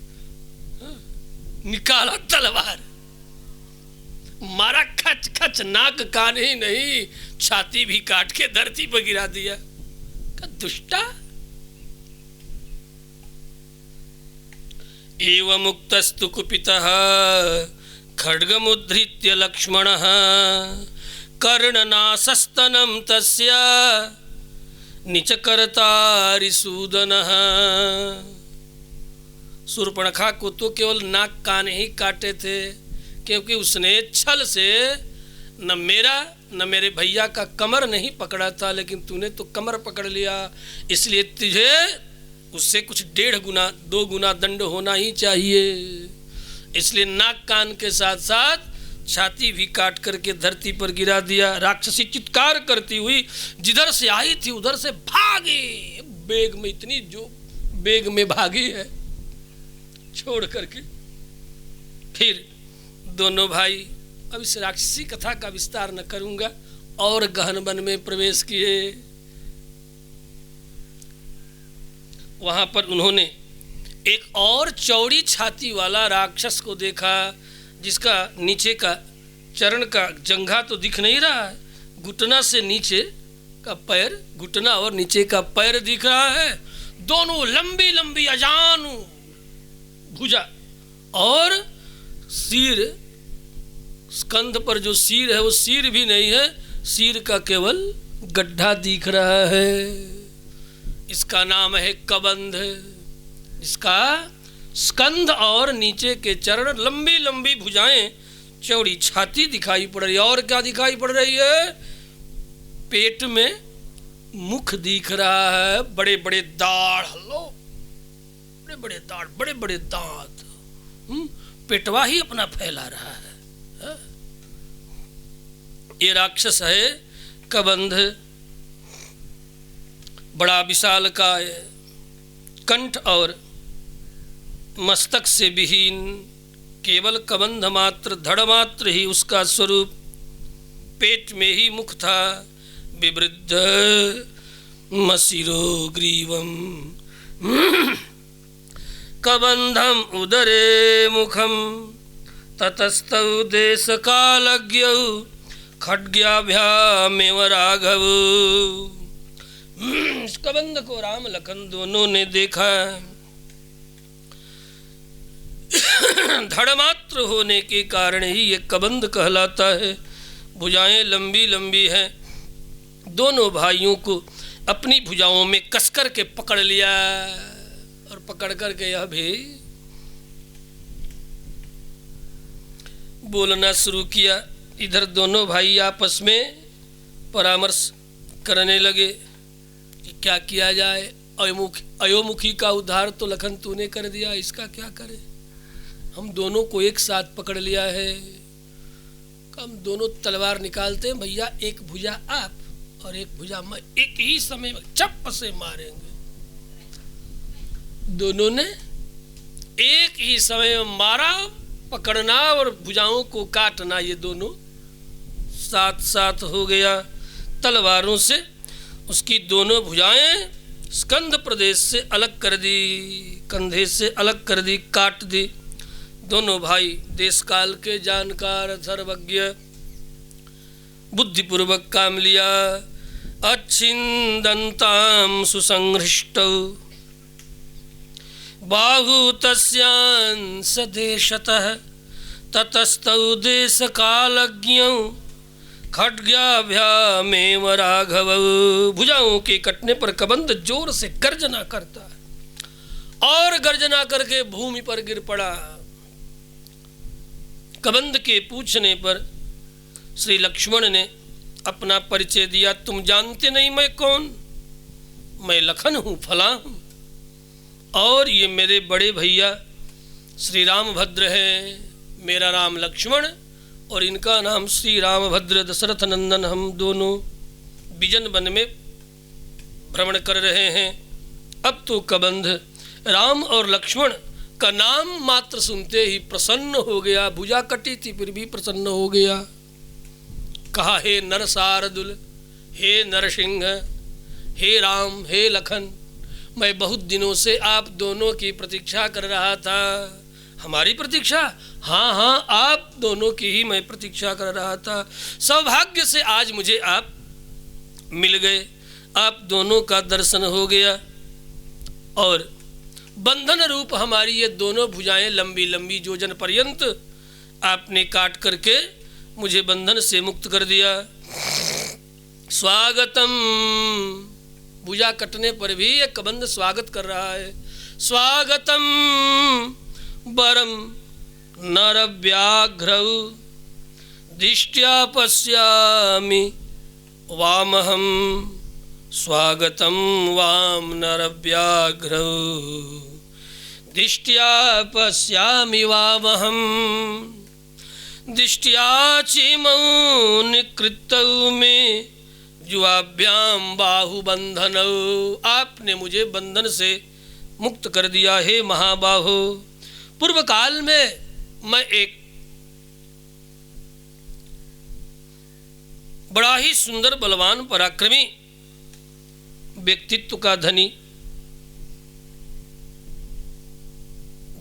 निकाला तलवार, मारा खच खच, नाक कान ही नहीं छाती भी काट के धरती पर गिरा दिया। दुष्टा। एवं मुक्तस्तु कुपितः खड्गमुद्धृत्य लक्ष्मणः कर्णनासस्तनं तस्य निचकरतारिसूदनः। शूर्पणखा को तो केवल नाक कान ही काटे थे, क्योंकि उसने छल से न मेरा न मेरे भैया का कमर नहीं पकड़ा था, लेकिन तूने तो कमर पकड़ लिया, इसलिए तुझे उससे कुछ 1.5 गुना 2 गुना दंड होना ही चाहिए। इसलिए नाक कान के साथ साथ छाती भी काट करके धरती पर गिरा दिया। राक्षसी चित्कार करती हुई जिधर से आई थी उधर से भागी, बेग में, इतनी जो बेग में भागी है छोड़ करके। फिर दोनों भाई, अब इस राक्षसी कथा का विस्तार न करूंगा, और गहन वन में प्रवेश किए। वहां पर उन्होंने एक और चौड़ी छाती वाला राक्षस को देखा, जिसका नीचे का चरण का जंघा तो दिख नहीं रहा है, घुटना से नीचे का पैर, घुटना और नीचे का पैर दिख रहा है। दोनों लंबी लंबी अजानु भुजा और सिर, स्कंध पर जो सिर है वो सिर भी नहीं है, सिर का केवल गड्ढा दिख रहा है। इसका नाम है कबंध। इसका स्कंध और नीचे के चरण, लंबी लंबी भुजाएं, चौड़ी छाती दिखाई पड़ रही है। और क्या दिखाई पड़ रही है? पेट में मुख दिख रहा है, बड़े बड़े दाढ़, लो बड़े बड़े दाढ़, बड़े बड़े दांत, पेटवा ही अपना फैला रहा है। ये राक्षस है कबंध। बड़ा विशालकाय, कंठ और मस्तक से विहीन, केवल कबंध मात्र, धड़ मात्र ही उसका स्वरूप। पेट में ही मुख था। विवृद्ध मशिरो ग्रीवम कबंधम उदरे मुखम ततस्तौ देश कालज्ञौ खड्ग्याभ्यामेव राघव। इस कबंध को राम लखन दोनों ने देखा। धड़मात्र होने के कारण ही ये कबंध कहलाता है। भुजाएं लंबी लंबी हैं। दोनों भाइयों को अपनी भुजाओं में कसकर के पकड़ लिया और पकड़ कर के यह भी बोलना शुरू किया। इधर दोनों भाई आपस में परामर्श करने लगे कि क्या किया जाए। अयोमुखी का उद्धार तो लखन तूने कर दिया, इसका क्या करें? हम दोनों को एक साथ पकड़ लिया है, हम दोनों तलवार निकालते हैं भैया, एक भुजा आप और एक भुजा मैं, एक ही समय में चप्प से मारेंगे। दोनों ने एक ही समय में मारा। पकड़ना और भुजाओं को काटना, ये दोनों साथ साथ हो गया। तलवारों से उसकी दोनों भुजाएं स्कंध प्रदेश से अलग कर दी, कंधे से अलग कर दी, काट दी। दोनों भाई देश काल के जानकार, सर्वज्ञ, बुद्धिपूर्वक काम लिया। अच्छिन्दन्तां सुसंहृष्टौ बाहु तस्यां सदेशतः ततस्तौ देशकालज्ञौ खड्ग्याभ्यामेव राघव। भुजाओं के कटने पर कबंध जोर से गर्जना करता है और गर्जना करके भूमि पर गिर पड़ा। कबंध के पूछने पर श्री लक्ष्मण ने अपना परिचय दिया। तुम जानते नहीं मैं कौन? मैं लखन हूँ, फला हूँ, और ये मेरे बड़े भैया श्री रामभद्र हैं। मेरा नाम लक्ष्मण और इनका नाम श्री रामभद्र दशरथ नंदन। हम दोनों बिजन वन में भ्रमण कर रहे हैं। अब तो कबंध राम और लक्ष्मण का नाम मात्र सुनते ही प्रसन्न हो गया। भुजा कटी थी फिर भी प्रसन्न हो गया। कहा, हे नर शार्दुल, हे नरसिंह, हे राम, हे लखन, मैं बहुत दिनों से आप दोनों की प्रतीक्षा कर रहा था। हमारी प्रतीक्षा? हाँ हाँ, आप दोनों की ही मैं प्रतीक्षा कर रहा था। सौभाग्य से आज मुझे आप मिल गए, आप दोनों का दर्शन हो गया और बंधन रूप हमारी ये दोनों भुजाएं लंबी लंबी जोजन पर्यंत आपने काट करके मुझे बंधन से मुक्त कर दिया। स्वागतम। भुजा कटने पर भी ये कबंध स्वागत कर रहा है। स्वागतम वरम नरव्याघ्रौ दिष्ट्या पश्यामि वामहम। स्वागतम वाम नरव्याघ्रौ दिष्ट्या पश्यामि वामहम। दिष्ट्या चिमौ निकृतौ में जुआभ्याम बाहुबंधनौ। आपने मुझे बंधन से मुक्त कर दिया। हे महाबाहो, पूर्व काल में मैं एक बड़ा ही सुंदर, बलवान, पराक्रमी व्यक्तित्व का धनी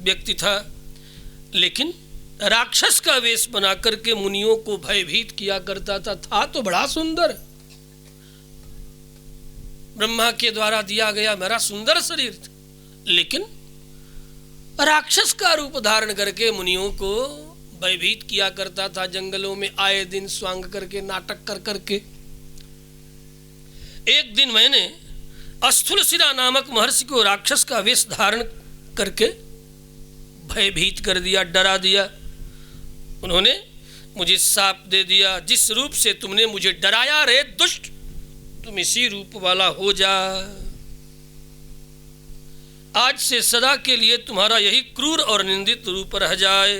व्यक्ति था, लेकिन राक्षस का वेश बना करके मुनियों को भयभीत किया करता था तो बड़ा सुंदर, ब्रह्मा के द्वारा दिया गया मेरा सुंदर शरीर था, लेकिन राक्षस का रूप धारण करके मुनियों को भयभीत किया करता था। जंगलों में आए दिन स्वांग करके नाटक कर करके। एक दिन मैंने अस्थूलशिला नामक महर्षि को राक्षस का वेश धारण करके भयभीत कर दिया, डरा दिया। उन्होंने मुझे शाप दे दिया, जिस रूप से तुमने मुझे डराया रे दुष्ट, तुम इसी रूप वाला हो जा। आज से सदा के लिए तुम्हारा यही क्रूर और निंदित रूप रह जाए।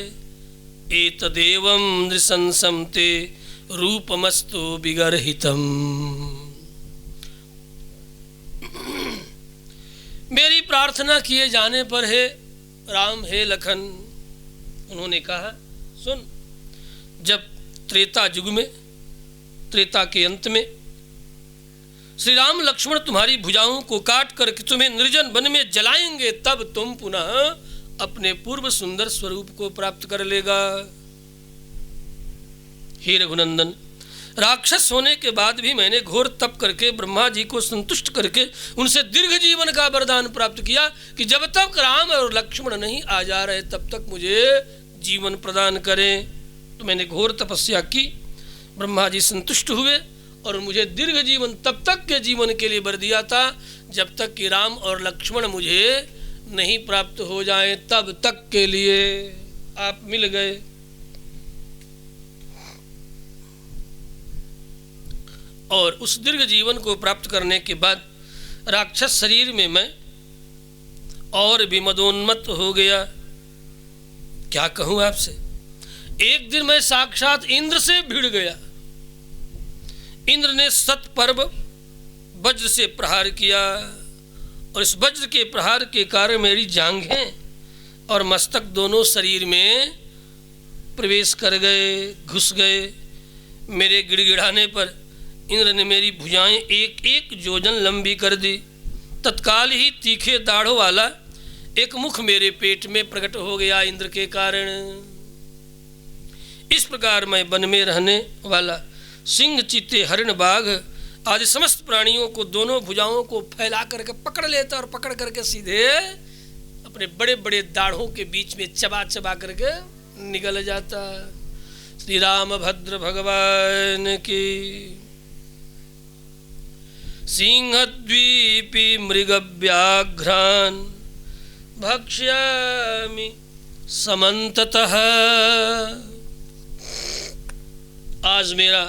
एतदेवं नृशंसं ते रूपमस्तु विगर्हितम्। मेरी प्रार्थना किए जाने पर हे राम, हे लखन, उन्होंने कहा सुन, जब त्रेता युग में, त्रेता के अंत में श्री राम लक्ष्मण तुम्हारी भुजाओं को काट करके तुम्हें निर्जन वन में जलाएंगे, तब तुम पुनः अपने पूर्व सुंदर स्वरूप को प्राप्त कर लेगा। हे रघुनंदन, राक्षस होने के बाद भी मैंने घोर तप करके ब्रह्मा जी को संतुष्ट करके उनसे दीर्घ जीवन का वरदान प्राप्त किया कि जब तक राम और लक्ष्मण नहीं आ जा रहे तब तक मुझे जीवन प्रदान करें। तो मैंने घोर तपस्या की, ब्रह्मा जी संतुष्ट हुए और मुझे दीर्घ जीवन तब तक के जीवन के लिए वर दिया था जब तक कि राम और लक्ष्मण मुझे नहीं प्राप्त हो जाएं, तब तक के लिए आप मिल गए। और उस दीर्घ जीवन को प्राप्त करने के बाद राक्षस शरीर में मैं और भी मदोन्मत्त हो गया। क्या कहूं आपसे, एक दिन मैं साक्षात इंद्र से भिड़ गया। इंद्र ने सत पर्व वज्र से प्रहार किया और इस वज्र के प्रहार के कारण मेरी जांघें और मस्तक दोनों शरीर में प्रवेश कर गए, घुस गए। मेरे गिड़गिड़ाने पर इंद्र ने मेरी भुजाएं एक एक योजन लंबी कर दी। तत्काल ही तीखे दाढ़ों वाला एक मुख मेरे पेट में प्रकट हो गया इंद्र के कारण। इस प्रकार मैं वन में रहने वाला सिंह, चीते, हरिण, बाघ आदि समस्त प्राणियों को दोनों भुजाओं को फैला करके पकड़ लेता और पकड़ करके सीधे अपने बड़े बड़े दाढ़ों के बीच में चबा चबा करके निगल जाता। श्री रामभद्र भगवान की। सिंहद्वीपी मृगव्याघ्रान् भक्ष्यामि समन्ततः। आज मेरा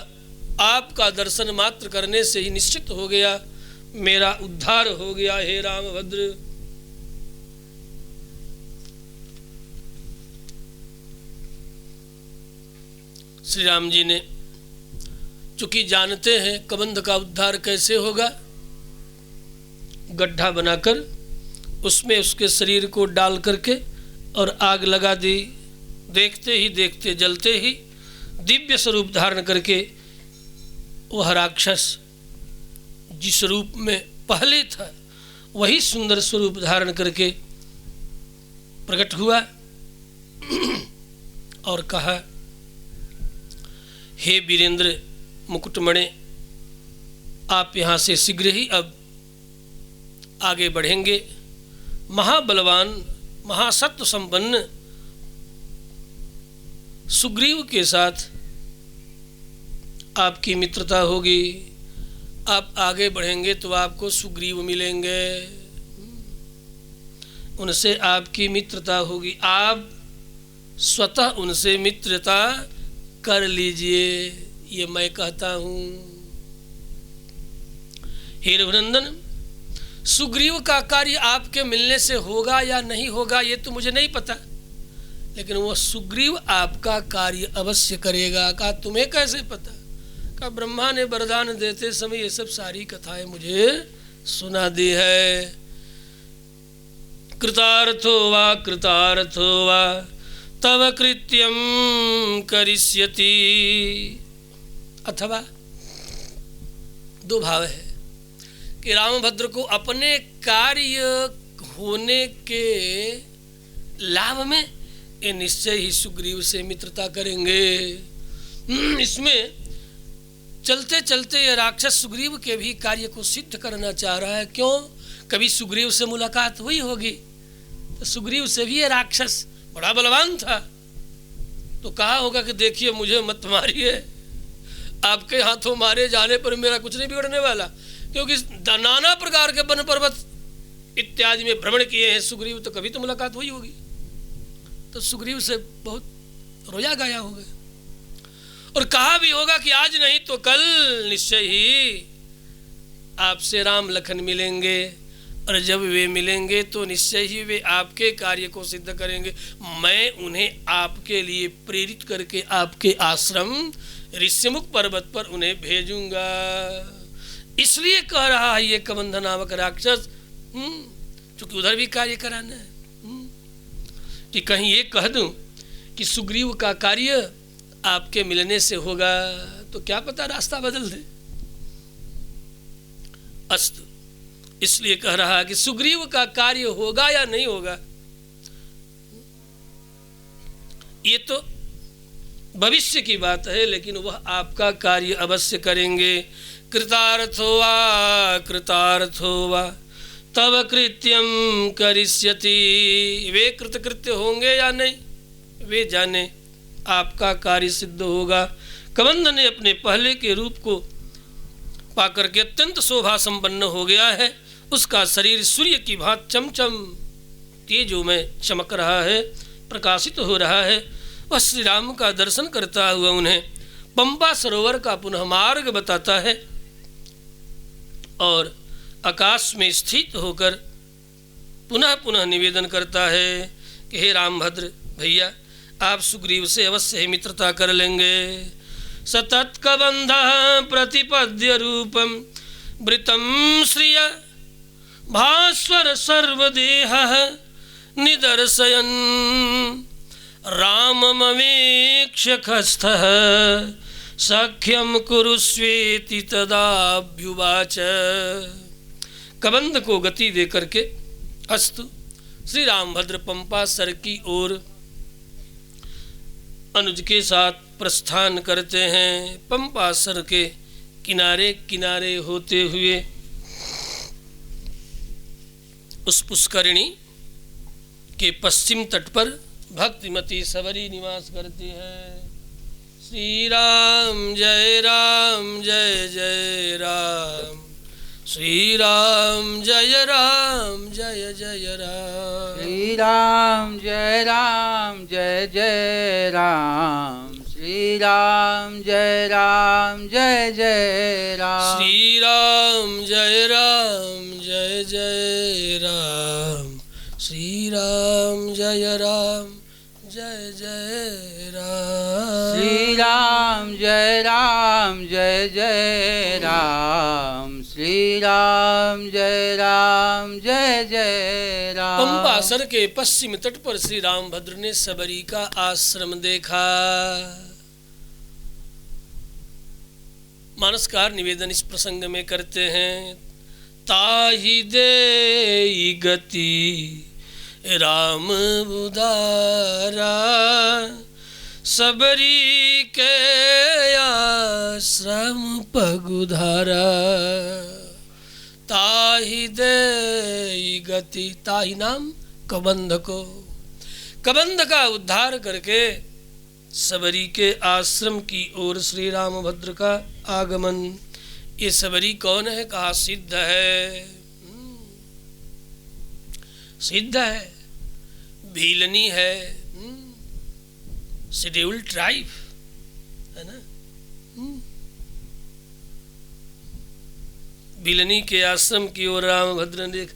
आपका दर्शन मात्र करने से ही निश्चित हो गया, मेरा उद्धार हो गया। हे रामभद्र, श्री राम जी ने चूंकि जानते हैं कबंध का उद्धार कैसे होगा, गड्ढा बनाकर उसमें उसके शरीर को डाल करके और आग लगा दी। देखते ही देखते जलते ही दिव्य स्वरूप धारण करके वह राक्षस जिस रूप में पहले था वही सुंदर स्वरूप धारण करके प्रकट हुआ और कहा, हे वीरेंद्र मुकुटमणि, आप यहाँ से शीघ्र ही अब आगे बढ़ेंगे। महाबलवान महासत्व संपन्न सुग्रीव के साथ आपकी मित्रता होगी। आप आगे बढ़ेंगे तो आपको सुग्रीव मिलेंगे, उनसे आपकी मित्रता होगी। आप स्वतः उनसे मित्रता कर लीजिए, ये मैं कहता हूँ। हे रघुनंदन, सुग्रीव का कार्य आपके मिलने से होगा या नहीं होगा ये तो मुझे नहीं पता, लेकिन वो सुग्रीव आपका कार्य अवश्य करेगा। कहा तुम्हें कैसे पता? कहा ब्रह्मा ने वरदान देते समय ये सब सारी कथाएं मुझे सुना दी है। कृतार्थो वा तव कृत्यम करिष्यति। अथवा दो भाव है कि रामभद्र को अपने कार्य होने के लाभ में ये निश्चय ही सुग्रीव से मित्रता करेंगे। इसमें चलते चलते ये राक्षस सुग्रीव के भी कार्य को सिद्ध करना चाह रहा है। क्यों? कभी सुग्रीव से मुलाकात हुई होगी, तो सुग्रीव से भी ये राक्षस बड़ा बलवान था, तो कहा होगा कि देखिए मुझे मत मारिए, आपके हाथों मारे जाने पर मेरा कुछ नहीं बिगड़ने वाला, क्योंकि नाना प्रकार के वन पर्वत इत्यादि में भ्रमण किए हैं सुग्रीव, तो कभी तो मुलाकात हुई होगी। तो सुग्रीव से बहुत रोया गया होगा और कहा भी होगा कि आज नहीं तो कल निश्चय ही आपसे राम लखन मिलेंगे, और जब वे मिलेंगे तो निश्चय ही वे आपके कार्य को सिद्ध करेंगे। मैं उन्हें आपके लिए प्रेरित करके आपके आश्रम ऋष्यमुख पर्वत पर उन्हें भेजूंगा। इसलिए कह रहा है ये कबंध नामक राक्षस, क्योंकि उधर भी कार्य कराना है। कि कहीं ये कह दूं कि सुग्रीव का कार्य आपके मिलने से होगा, तो क्या पता रास्ता बदल दे। अस्तु, इसलिए कह रहा है कि सुग्रीव का कार्य होगा या नहीं होगा, ये तो भविष्य की बात है, लेकिन वह आपका कार्य अवश्य करेंगे। कृतार्थो वा तब कृत्यम करिष्यति। वे कृतकृत्य होंगे या नहीं, वे जाने, आपका कार्य सिद्ध होगा। कबंध ने अपने पहले के रूप को पाकर के अत्यंत शोभा संपन्न हो गया है। उसका शरीर सूर्य की भांति चमचम तेजों में चमक रहा है, प्रकाशित हो रहा है। वह श्री राम का दर्शन करता हुआ उन्हें पंपा सरोवर का पुनः मार्ग बताता है और आकाश में स्थित होकर पुनः पुनः निवेदन करता है कि हे रामभद्र भैया, आप सुग्रीव से अवश्य ही मित्रता कर लेंगे। सतत कबंध प्रतिपद्य रूपम वृतम श्रिय भास्वर सर्वदेह निदर्शयन् राममवेक्ष्य खस्थः सख्यम कुरुष्वेति तदाभ्युवाच। कबंध को गति दे करके अस्तु श्री रामभद्र पंपा सर की ओर अनुज के साथ प्रस्थान करते हैं। पंपा सर के किनारे किनारे होते हुए उस पुष्करिणी के पश्चिम तट पर भक्तिमती सबरी निवास करती है। श्री राम जय जय राम, श्री राम जय जय राम, श्री राम जय जय राम, श्री राम जय जय राम, श्री राम जय जय राम, श्री राम जय जय राम, श्री राम जय जय राम, श्री राम जय जय राम। पंपासर के पश्चिम तट पर श्री रामभद्र ने सबरी का आश्रम देखा। मानसकार निवेदन इस प्रसंग में करते हैं। ताहि देई गति राम उदारा, सबरी के आश्रम पगुधारा। ताहि देई गति, ताहि नाम कबंध को, कबंध का उद्धार करके सबरी के आश्रम की ओर श्री रामभद्र का आगमन। ये सबरी कौन है? कहा सिद्ध है, सिद्ध है, भीलनी है, शेड्यूल ट्राइब है ना। भीलनी के आश्रम की ओर रामभद्र ने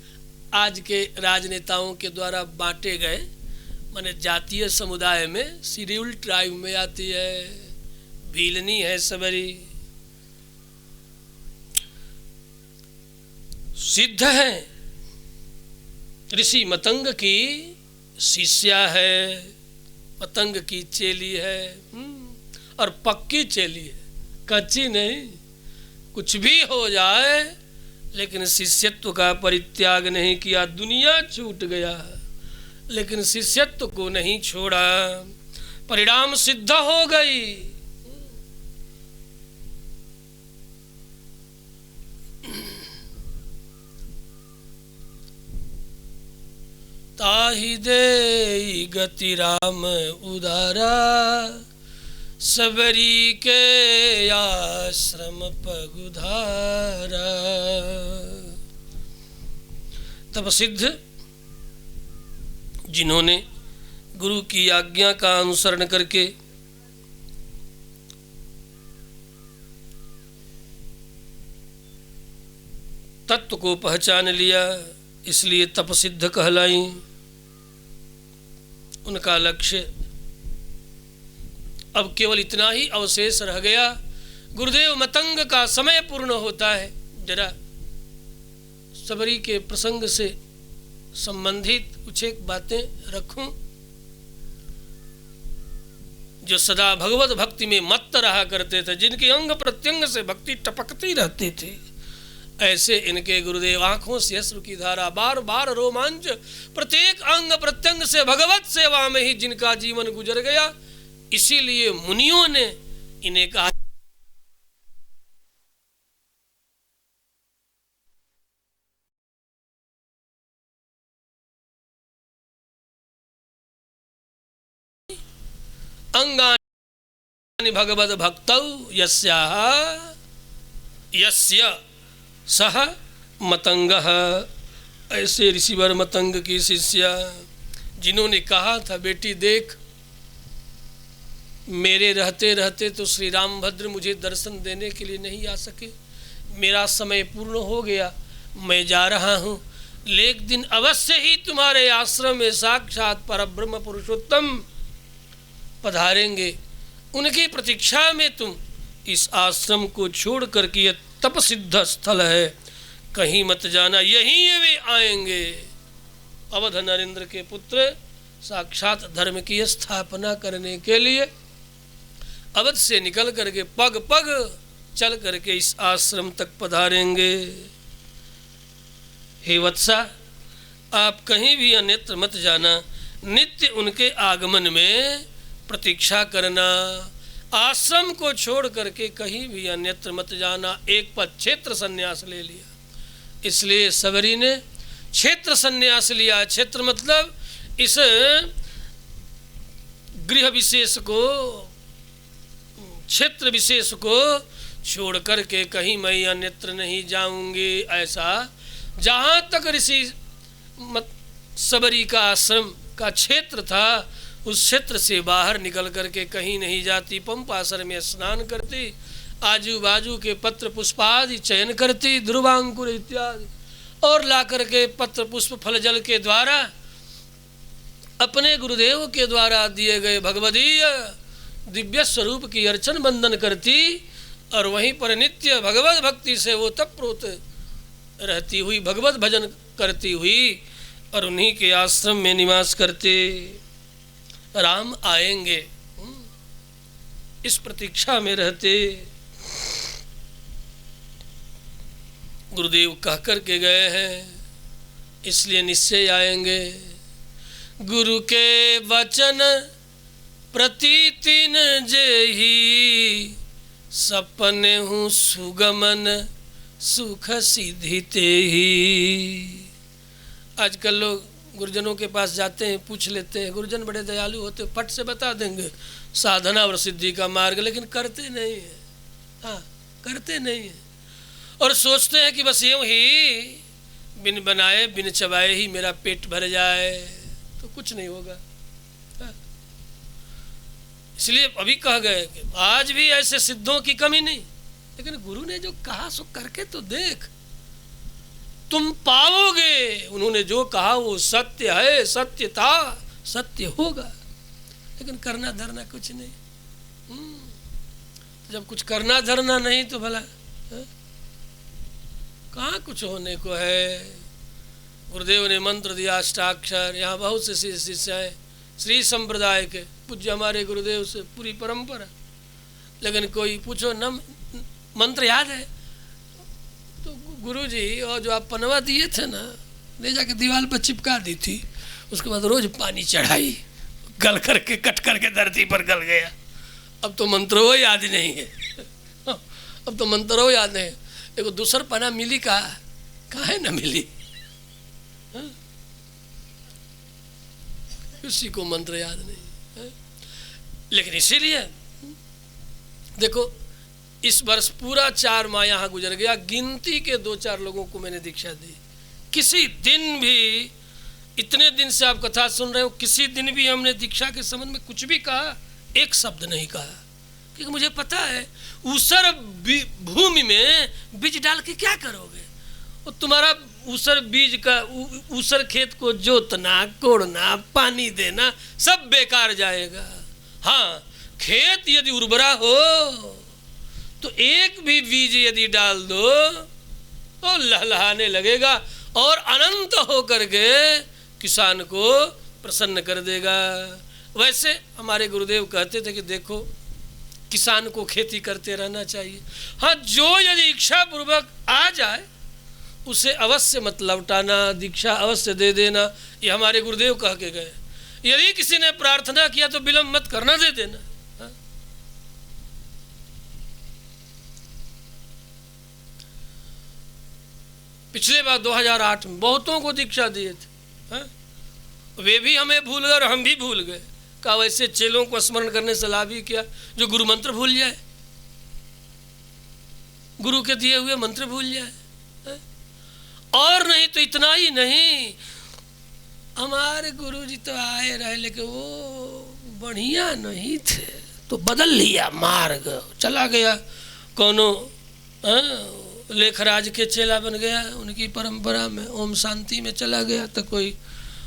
आज के राजनेताओं के द्वारा बांटे गए माने जातीय समुदाय में शेड्यूल ट्राइब में आती है, भीलनी है सबरी। सिद्ध है, ऋषि मतंग की शिष्या है, मतंग की चेली है और पक्की चेली है, कच्ची नहीं। कुछ भी हो जाए लेकिन शिष्यत्व का परित्याग नहीं किया। दुनिया छूट गया लेकिन शिष्यत्व को नहीं छोड़ा, परिणाम सिद्ध हो गई। ताहि दे गति राम उदारा, सबरी के आश्रम पगुधारा। तब सिद्ध जिन्होंने गुरु की आज्ञा का अनुसरण करके तत्व को पहचान लिया, इसलिए तप सिद्ध कहलाई। उनका लक्ष्य अब केवल इतना ही अवशेष रह गया। गुरुदेव मतंग का समय पूर्ण होता है। जरा सबरी के प्रसंग से संबंधित कुछ एक बातें रखूं। जो सदा भगवत भक्ति में मत्त रहा करते थे, जिनके अंग प्रत्यंग से भक्ति टपकती रहती थी, ऐसे इनके गुरुदेव आंखों से अश्रु की धारा, बार बार रोमांच, प्रत्येक अंग प्रत्यंग से भगवत सेवा में ही जिनका जीवन गुजर गया। इसीलिए मुनियों ने इन्हें कहा अंगानि भगवद भक्तौ यस्याह यस्य सह मतंगः। ऐसे ऋषिवर मतंग की शिष्या, जिन्होंने कहा था बेटी देख, मेरे रहते रहते तो श्री रामभद्र मुझे दर्शन देने के लिए नहीं आ सके, मेरा समय पूर्ण हो गया, मैं जा रहा हूँ, लेकिन दिन अवश्य ही तुम्हारे आश्रम में साक्षात परब्रह्म पुरुषोत्तम पधारेंगे। उनकी प्रतीक्षा में तुम इस आश्रम को छोड़ कर के, यह तप सिद्ध स्थल है, कहीं मत जाना, यहीं वे आएंगे। अवध नरेंद्र के पुत्र साक्षात धर्म की स्थापना करने के लिए अवध से निकल करके पग पग चल करके इस आश्रम तक पधारेंगे। हे वत्सा, आप कहीं भी अन्यत्र मत जाना, नित्य उनके आगमन में प्रतीक्षा करना। आश्रम को छोड़ करके कहीं भी अन्यत्र मत जाना। एक पद क्षेत्र संन्यास ले लिया, इसलिए सबरी ने क्षेत्र संन्यास लिया। क्षेत्र मतलब इस गृह विशेष को, क्षेत्र विशेष को छोड़ करके कहीं मैं अन्यत्र नहीं जाऊंगी। ऐसा जहाँ तक ऋषि सबरी का आश्रम का क्षेत्र था, उस क्षेत्र से बाहर निकल करके कहीं नहीं जाती। पंपासर में स्नान करती, आजू बाजू के पत्र पुष्पादि चयन करती, ध्रुवांकुर इत्यादि, और ला करके पत्र पुष्प फल जल के द्वारा अपने गुरुदेव के द्वारा दिए गए भगवदीय दिव्य स्वरूप की अर्चन बंदन करती, और वहीं पर नित्य भगवत भक्ति से वो तत्प्रोत रहती हुई भगवत भजन करती हुई और उन्हीं के आश्रम में निवास करते। राम आएंगे इस प्रतीक्षा में रहते। गुरुदेव कह कर के गए हैं, इसलिए निश्चय आएंगे। गुरु के वचन प्रतीतिन जेहि, सपने हूँ सुगमन सुख सिद्धि तेहि। आजकल लोग गुरुजनों के पास जाते हैं, पूछ लेते हैं, गुरुजन बड़े दयालु होते, फट से बता देंगे साधना और सिद्धि का मार्ग, लेकिन करते नहीं है। हाँ, करते नहीं है, और सोचते हैं कि बस यूँ ही बिन बनाए बिन चबाए ही मेरा पेट भर जाए, तो कुछ नहीं होगा। हाँ। इसलिए अभी कह गए कि आज भी ऐसे सिद्धों की कमी नहीं, लेकिन गुरु ने जो कहा सो करके तो देख, तुम पाओगे। उन्होंने जो कहा वो सत्य है, सत्य था, सत्य होगा, लेकिन करना धरना कुछ नहीं। जब कुछ करना धरना नहीं तो भला कहाँ कुछ होने को है। गुरुदेव ने मंत्र दिया अष्टाक्षर, यहाँ बहुत से शिष्य हैं श्री संप्रदाय के, पूज्य हमारे गुरुदेव से पूरी परंपरा, लेकिन कोई पूछो न मंत्र याद है तो गुरुजी और जो आप पनवा दिए थे ना, ले जाके दीवार पर चिपका दी थी, उसके बाद रोज पानी चढ़ाई, गल करके कट करके धरती पर गल गया। अब तो मंत्र वो याद नहीं है, अब तो मंत्र वो याद नहीं। देखो दूसर पना मिली कहाँ है, न मिली, किसी को मंत्र याद नहीं है। लेकिन इसीलिए देखो इस वर्ष पूरा 4 माह यहाँ गुजर गया, गिनती के 2-4 लोगों को मैंने दीक्षा दी। किसी दिन भी, इतने दिन से आप कथा सुन रहे हो, किसी दिन भी हमने दीक्षा के संबंध में कुछ भी कहा, एक शब्द नहीं कहा, क्योंकि मुझे पता है ऊसर भूमि में बीज डाल के क्या करोगे, और तुम्हारा ऊसर बीज का ऊसर खेत को जोतना, कोड़ना, पानी देना सब बेकार जाएगा। हाँ, खेत यदि उर्वरा हो तो एक भी बीज यदि डाल दो तो लहलहाने लगेगा और अनंत हो करके किसान को प्रसन्न कर देगा। वैसे हमारे गुरुदेव कहते थे कि देखो किसान को खेती करते रहना चाहिए। हाँ, जो यदि इच्छा पूर्वक आ जाए उसे अवश्य मत लौटाना, दीक्षा अवश्य दे देना, ये हमारे गुरुदेव कह के गए। यदि किसी ने प्रार्थना किया तो विलंब मत करना, दे देना। हाँ? पिछले बार 2008 में बहुतों को दीक्षा दिए थे। हाँ? वे भी हमें भूल गए और हम भी भूल गए। कहा वैसे चेलों को स्मरण करने से लाभ ही क्या, जो गुरु मंत्र भूल जाए, गुरु के दिए हुए मंत्र भूल जाए। और नहीं तो इतना ही नहीं, हमारे गुरु जी तो आए रहे लेकिन वो बढ़िया नहीं थे, तो बदल लिया मार्ग, चला गया कोनो लेखराज के चेला बन गया, उनकी परंपरा में ओम शांति में चला गया, तो कोई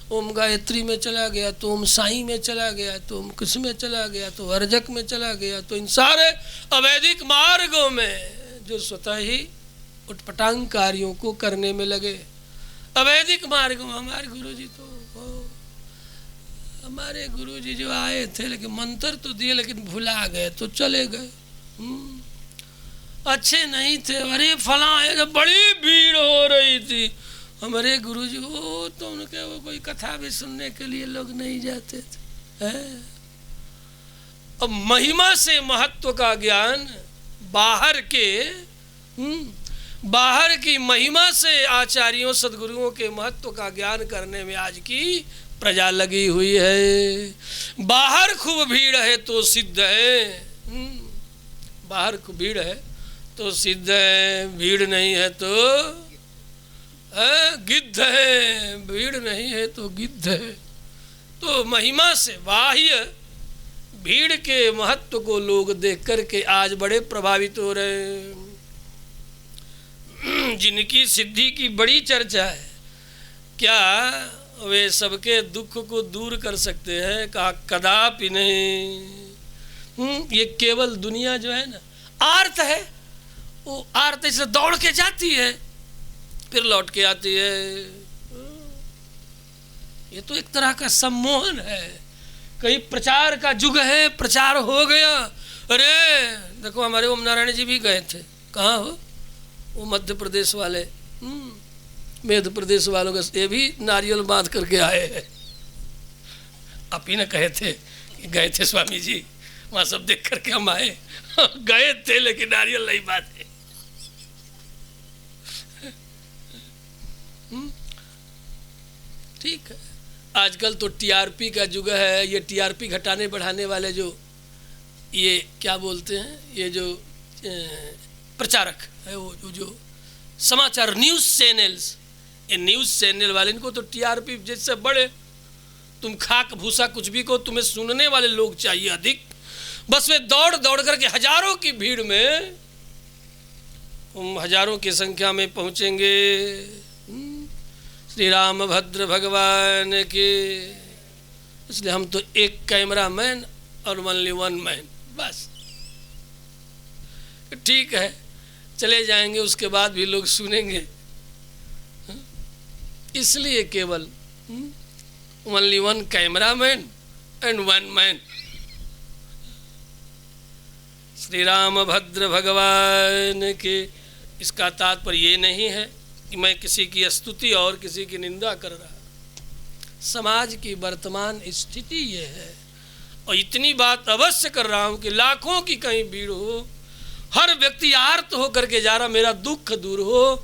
ओम गायत्री में चला गया, तो ओम साई में चला गया, तो ओम किस में चला गया, तो अर्जक में चला गया। तो इन सारे अवैधिक मार्गों में जो स्वतः ही उटपटांग कार्यों को करने में लगे, अवैधिक मार्ग में हमारे गुरुजी तो हमारे गुरुजी जो आए थे लेकिन मंत्र तो दिए लेकिन भुला गए, तो चले गए। अच्छे नहीं थे, अरे फला है, जब बड़ी भीड़ हो रही थी हमारे गुरुजी, वो तो उनके वो कोई कथा भी सुनने के लिए लोग नहीं जाते थे। अब महिमा से महत्व का ज्ञान, बाहर की महिमा से आचार्यों सद्गुरुओं के महत्व का ज्ञान करने में आज की प्रजा लगी हुई है। बाहर खूब भीड़ है तो सिद्ध है, बाहर खूब भीड़ है तो सिद्ध है, भीड़ नहीं है तो गिद्ध है, भीड़ नहीं है तो गिद्ध है। तो महिमा से बाह्य भीड़ के महत्व को लोग देख करके आज बड़े प्रभावित हो रहे हैं। जिनकी सिद्धि की बड़ी चर्चा है, क्या वे सबके दुख को दूर कर सकते हैं? कहा कदापि नहीं। ये केवल दुनिया जो है ना आर्त है, वो आर्त से दौड़ के जाती है फिर लौट के आती है। ये तो एक तरह का सम्मोहन है। कहीं प्रचार का युग है, प्रचार हो गया। अरे देखो हमारे ओम नारायण जी भी गए थे, कहाँ हो वो मध्य प्रदेश वाले, मध्य प्रदेश वालों का ये भी नारियल बांध करके आए हैं। आप ही ना कहे थे कि गए थे स्वामी जी, वहाँ सब देख करके हम आए। गए थे लेकिन नारियल नहीं बांधे। ठीक है, आजकल तो टीआरपी का युग है। ये टीआरपी घटाने बढ़ाने वाले जो ये क्या बोलते हैं, ये जो प्रचारक है, वो जो समाचार न्यूज़ चैनल्स, ये न्यूज़ चैनल वाले, इनको तो टीआरपी जैसे बड़े, तुम खाक भूसा कुछ भी को, तुम्हें सुनने वाले लोग चाहिए अधिक। बस वे दौड़ दौड़ करके हजारों की भीड़ में, तुम हजारों की संख्या में पहुंचेंगे। श्री रामभद्र भगवान के, इसलिए हम तो एक कैमरा मैन और ओनली वन मैन, बस ठीक है, चले जाएंगे, उसके बाद भी लोग सुनेंगे। इसलिए केवल only one camera man and one man. Shri Rambhadra भगवान के, इसका तात्पर्य ये नहीं है कि मैं किसी की स्तुति और किसी की निंदा कर रहा। समाज की वर्तमान स्थिति ये है। और इतनी बात अवश्य कर रहा हूं कि लाखों की कहीं भीड़ हो, हर व्यक्ति आर्त होकर के जा रहा, मेरा दुख दूर हो।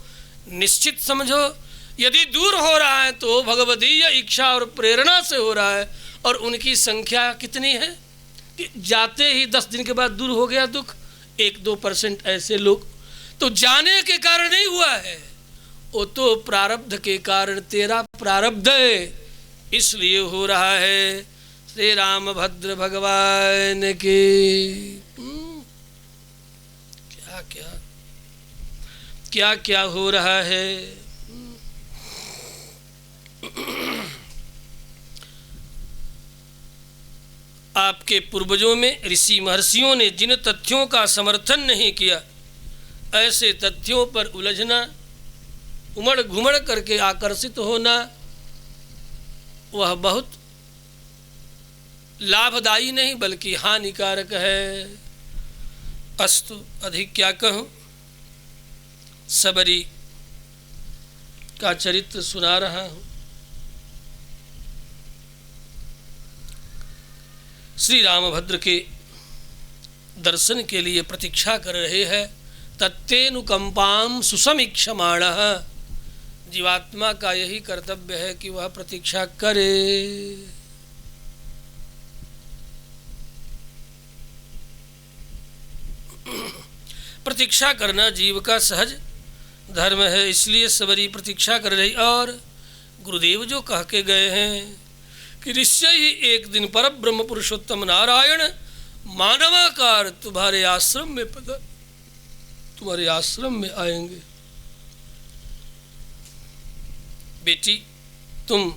निश्चित समझो, यदि दूर हो रहा है तो भगवदीय इच्छा और प्रेरणा से हो रहा है। और उनकी संख्या कितनी है कि जाते ही 10 दिन के बाद दूर हो गया दुख। 1-2% ऐसे लोग, तो जाने के कारण नहीं हुआ है, वो तो प्रारब्ध के कारण, तेरा प्रारब्ध है इसलिए हो रहा है। श्री रामभद्र भगवान की क्या क्या क्या क्या हो रहा है। आपके पूर्वजों में ऋषि महर्षियों ने जिन तथ्यों का समर्थन नहीं किया, ऐसे तथ्यों पर उलझना, उमड़ घुमड़ करके आकर्षित होना, वह बहुत लाभदायी नहीं बल्कि हानिकारक है। अस्तु, अधिक क्या कहूँ। सबरी का चरित्र सुना रहा हूँ। श्री रामभद्र के दर्शन के लिए प्रतीक्षा कर रहे हैं। तत्तेनुकंपाम सुसमीक्षमाणः, जीवात्मा का यही कर्तव्य है कि वह प्रतीक्षा करे। प्रतीक्षा करना जीव का सहज धर्म है, इसलिए सबरी प्रतीक्षा कर रही। और गुरुदेव जो कह के गए हैं कि निश्चय ही एक दिन पर ब्रह्म पुरुषोत्तम नारायण मानवाकार तुम्हारे आश्रम में आएंगे। बेटी, तुम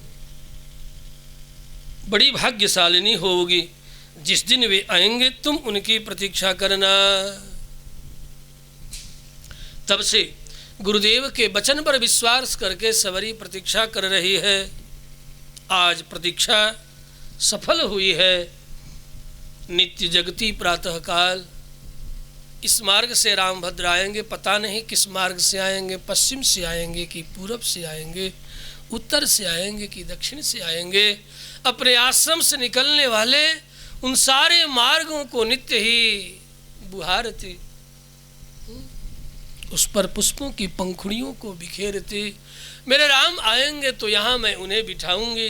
बड़ी भाग्यशालिनी होगी, जिस दिन वे आएंगे तुम उनकी प्रतीक्षा करना। तब से गुरुदेव के वचन पर विश्वास करके सबरी प्रतीक्षा कर रही है। आज प्रतीक्षा सफल हुई है। नित्य जगती प्रातः काल इस मार्ग से रामभद्र आएंगे। पता नहीं किस मार्ग से आएंगे, पश्चिम से आएंगे कि पूरब से आएंगे, उत्तर से आएंगे कि दक्षिण से आएंगे। अपने आश्रम से निकलने वाले उन सारे मार्गों को नित्य ही बुहारती, उस पर पुष्पों की पंखुड़ियों को बिखेरती। मेरे राम आएंगे तो यहाँ मैं उन्हें बिठाऊंगी।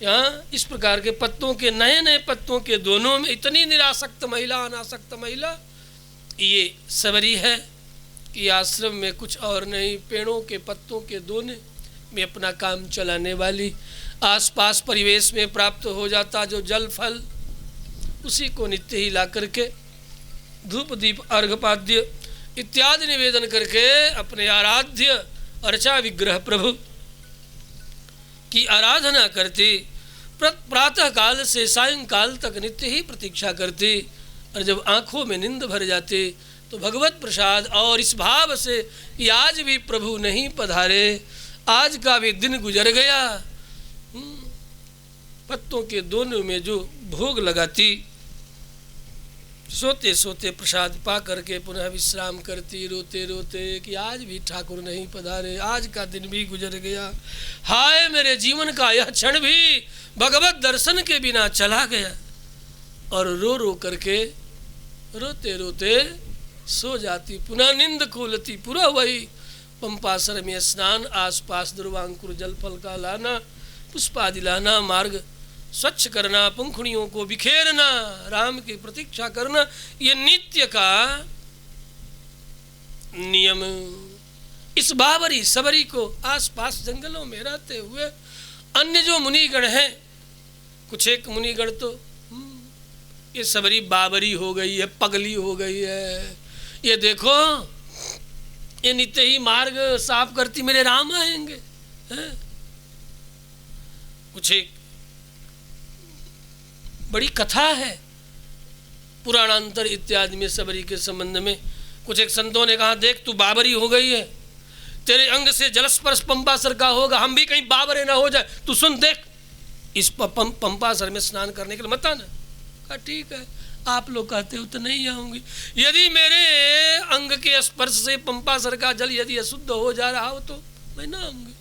यहाँ इस प्रकार के पत्तों के, नए नए पत्तों के दोनों में इतनी निरासक्त महिला, अनासक्त महिला, ये सबरी है कि आश्रम में कुछ और नहीं, पेड़ों के पत्तों के दोने में अपना काम चलाने वाली। आसपास परिवेश में प्राप्त हो जाता जो जल फल, उसी को नित्य ही ला करके धूप दीप अर्घपाद्य इत्यादि निवेदन करके अपने आराध्य अर्चा विग्रह प्रभु की आराधना करती। प्रातः काल से सायंकाल तक नित्य ही प्रतीक्षा करती। और जब आंखों में नींद भर जाती तो भगवत प्रसाद और इस भाव से कि आज भी प्रभु नहीं पधारे, आज का भी दिन गुजर गया, पत्तों के दोनों में जो भोग लगाती, सोते सोते प्रसाद पा करके पुनः विश्राम करती, रोते रोते कि आज भी ठाकुर नहीं पधारे, आज का दिन भी गुजर गया, हाय मेरे जीवन का यह क्षण भी भगवत दर्शन के बिना चला गया। और रो रो करके रोते रोते सो जाती, पुनः नींद खोलती। पूरा वही पंपासर में स्नान, आसपास दुर्वांकुर जल फल का लाना, पुष्पादि लाना, मार्ग स्वच्छ करना, पंखुड़ियों को बिखेरना, राम की प्रतीक्षा करना, ये नित्य का नियम। इस बाबरी सबरी को आसपास जंगलों में रहते हुए अन्य जो मुनिगण हैं, कुछ एक मुनिगण तो ये सबरी बाबरी हो गई है, पगली हो गई है, ये देखो ये नित्य ही मार्ग साफ करती, मेरे राम आएंगे हैं? कुछ एक बड़ी कथा है पुराणांतर इत्यादि में सबरी के संबंध में। कुछ एक संतों ने कहा, देख तू बाबरी हो गई है, तेरे अंग से जलस्पर्श पंपासर का होगा, हम भी कहीं बाबरे ना हो जाए, तू सुन देख इस पंपासर में स्नान करने के लिए मत आना। कहा ठीक है, आप लोग कहते हो तो नहीं आऊंगी। यदि मेरे अंग के स्पर्श से पंपासर का जल यदि अशुद्ध हो जा रहा हो तो मैं ना आऊंगी।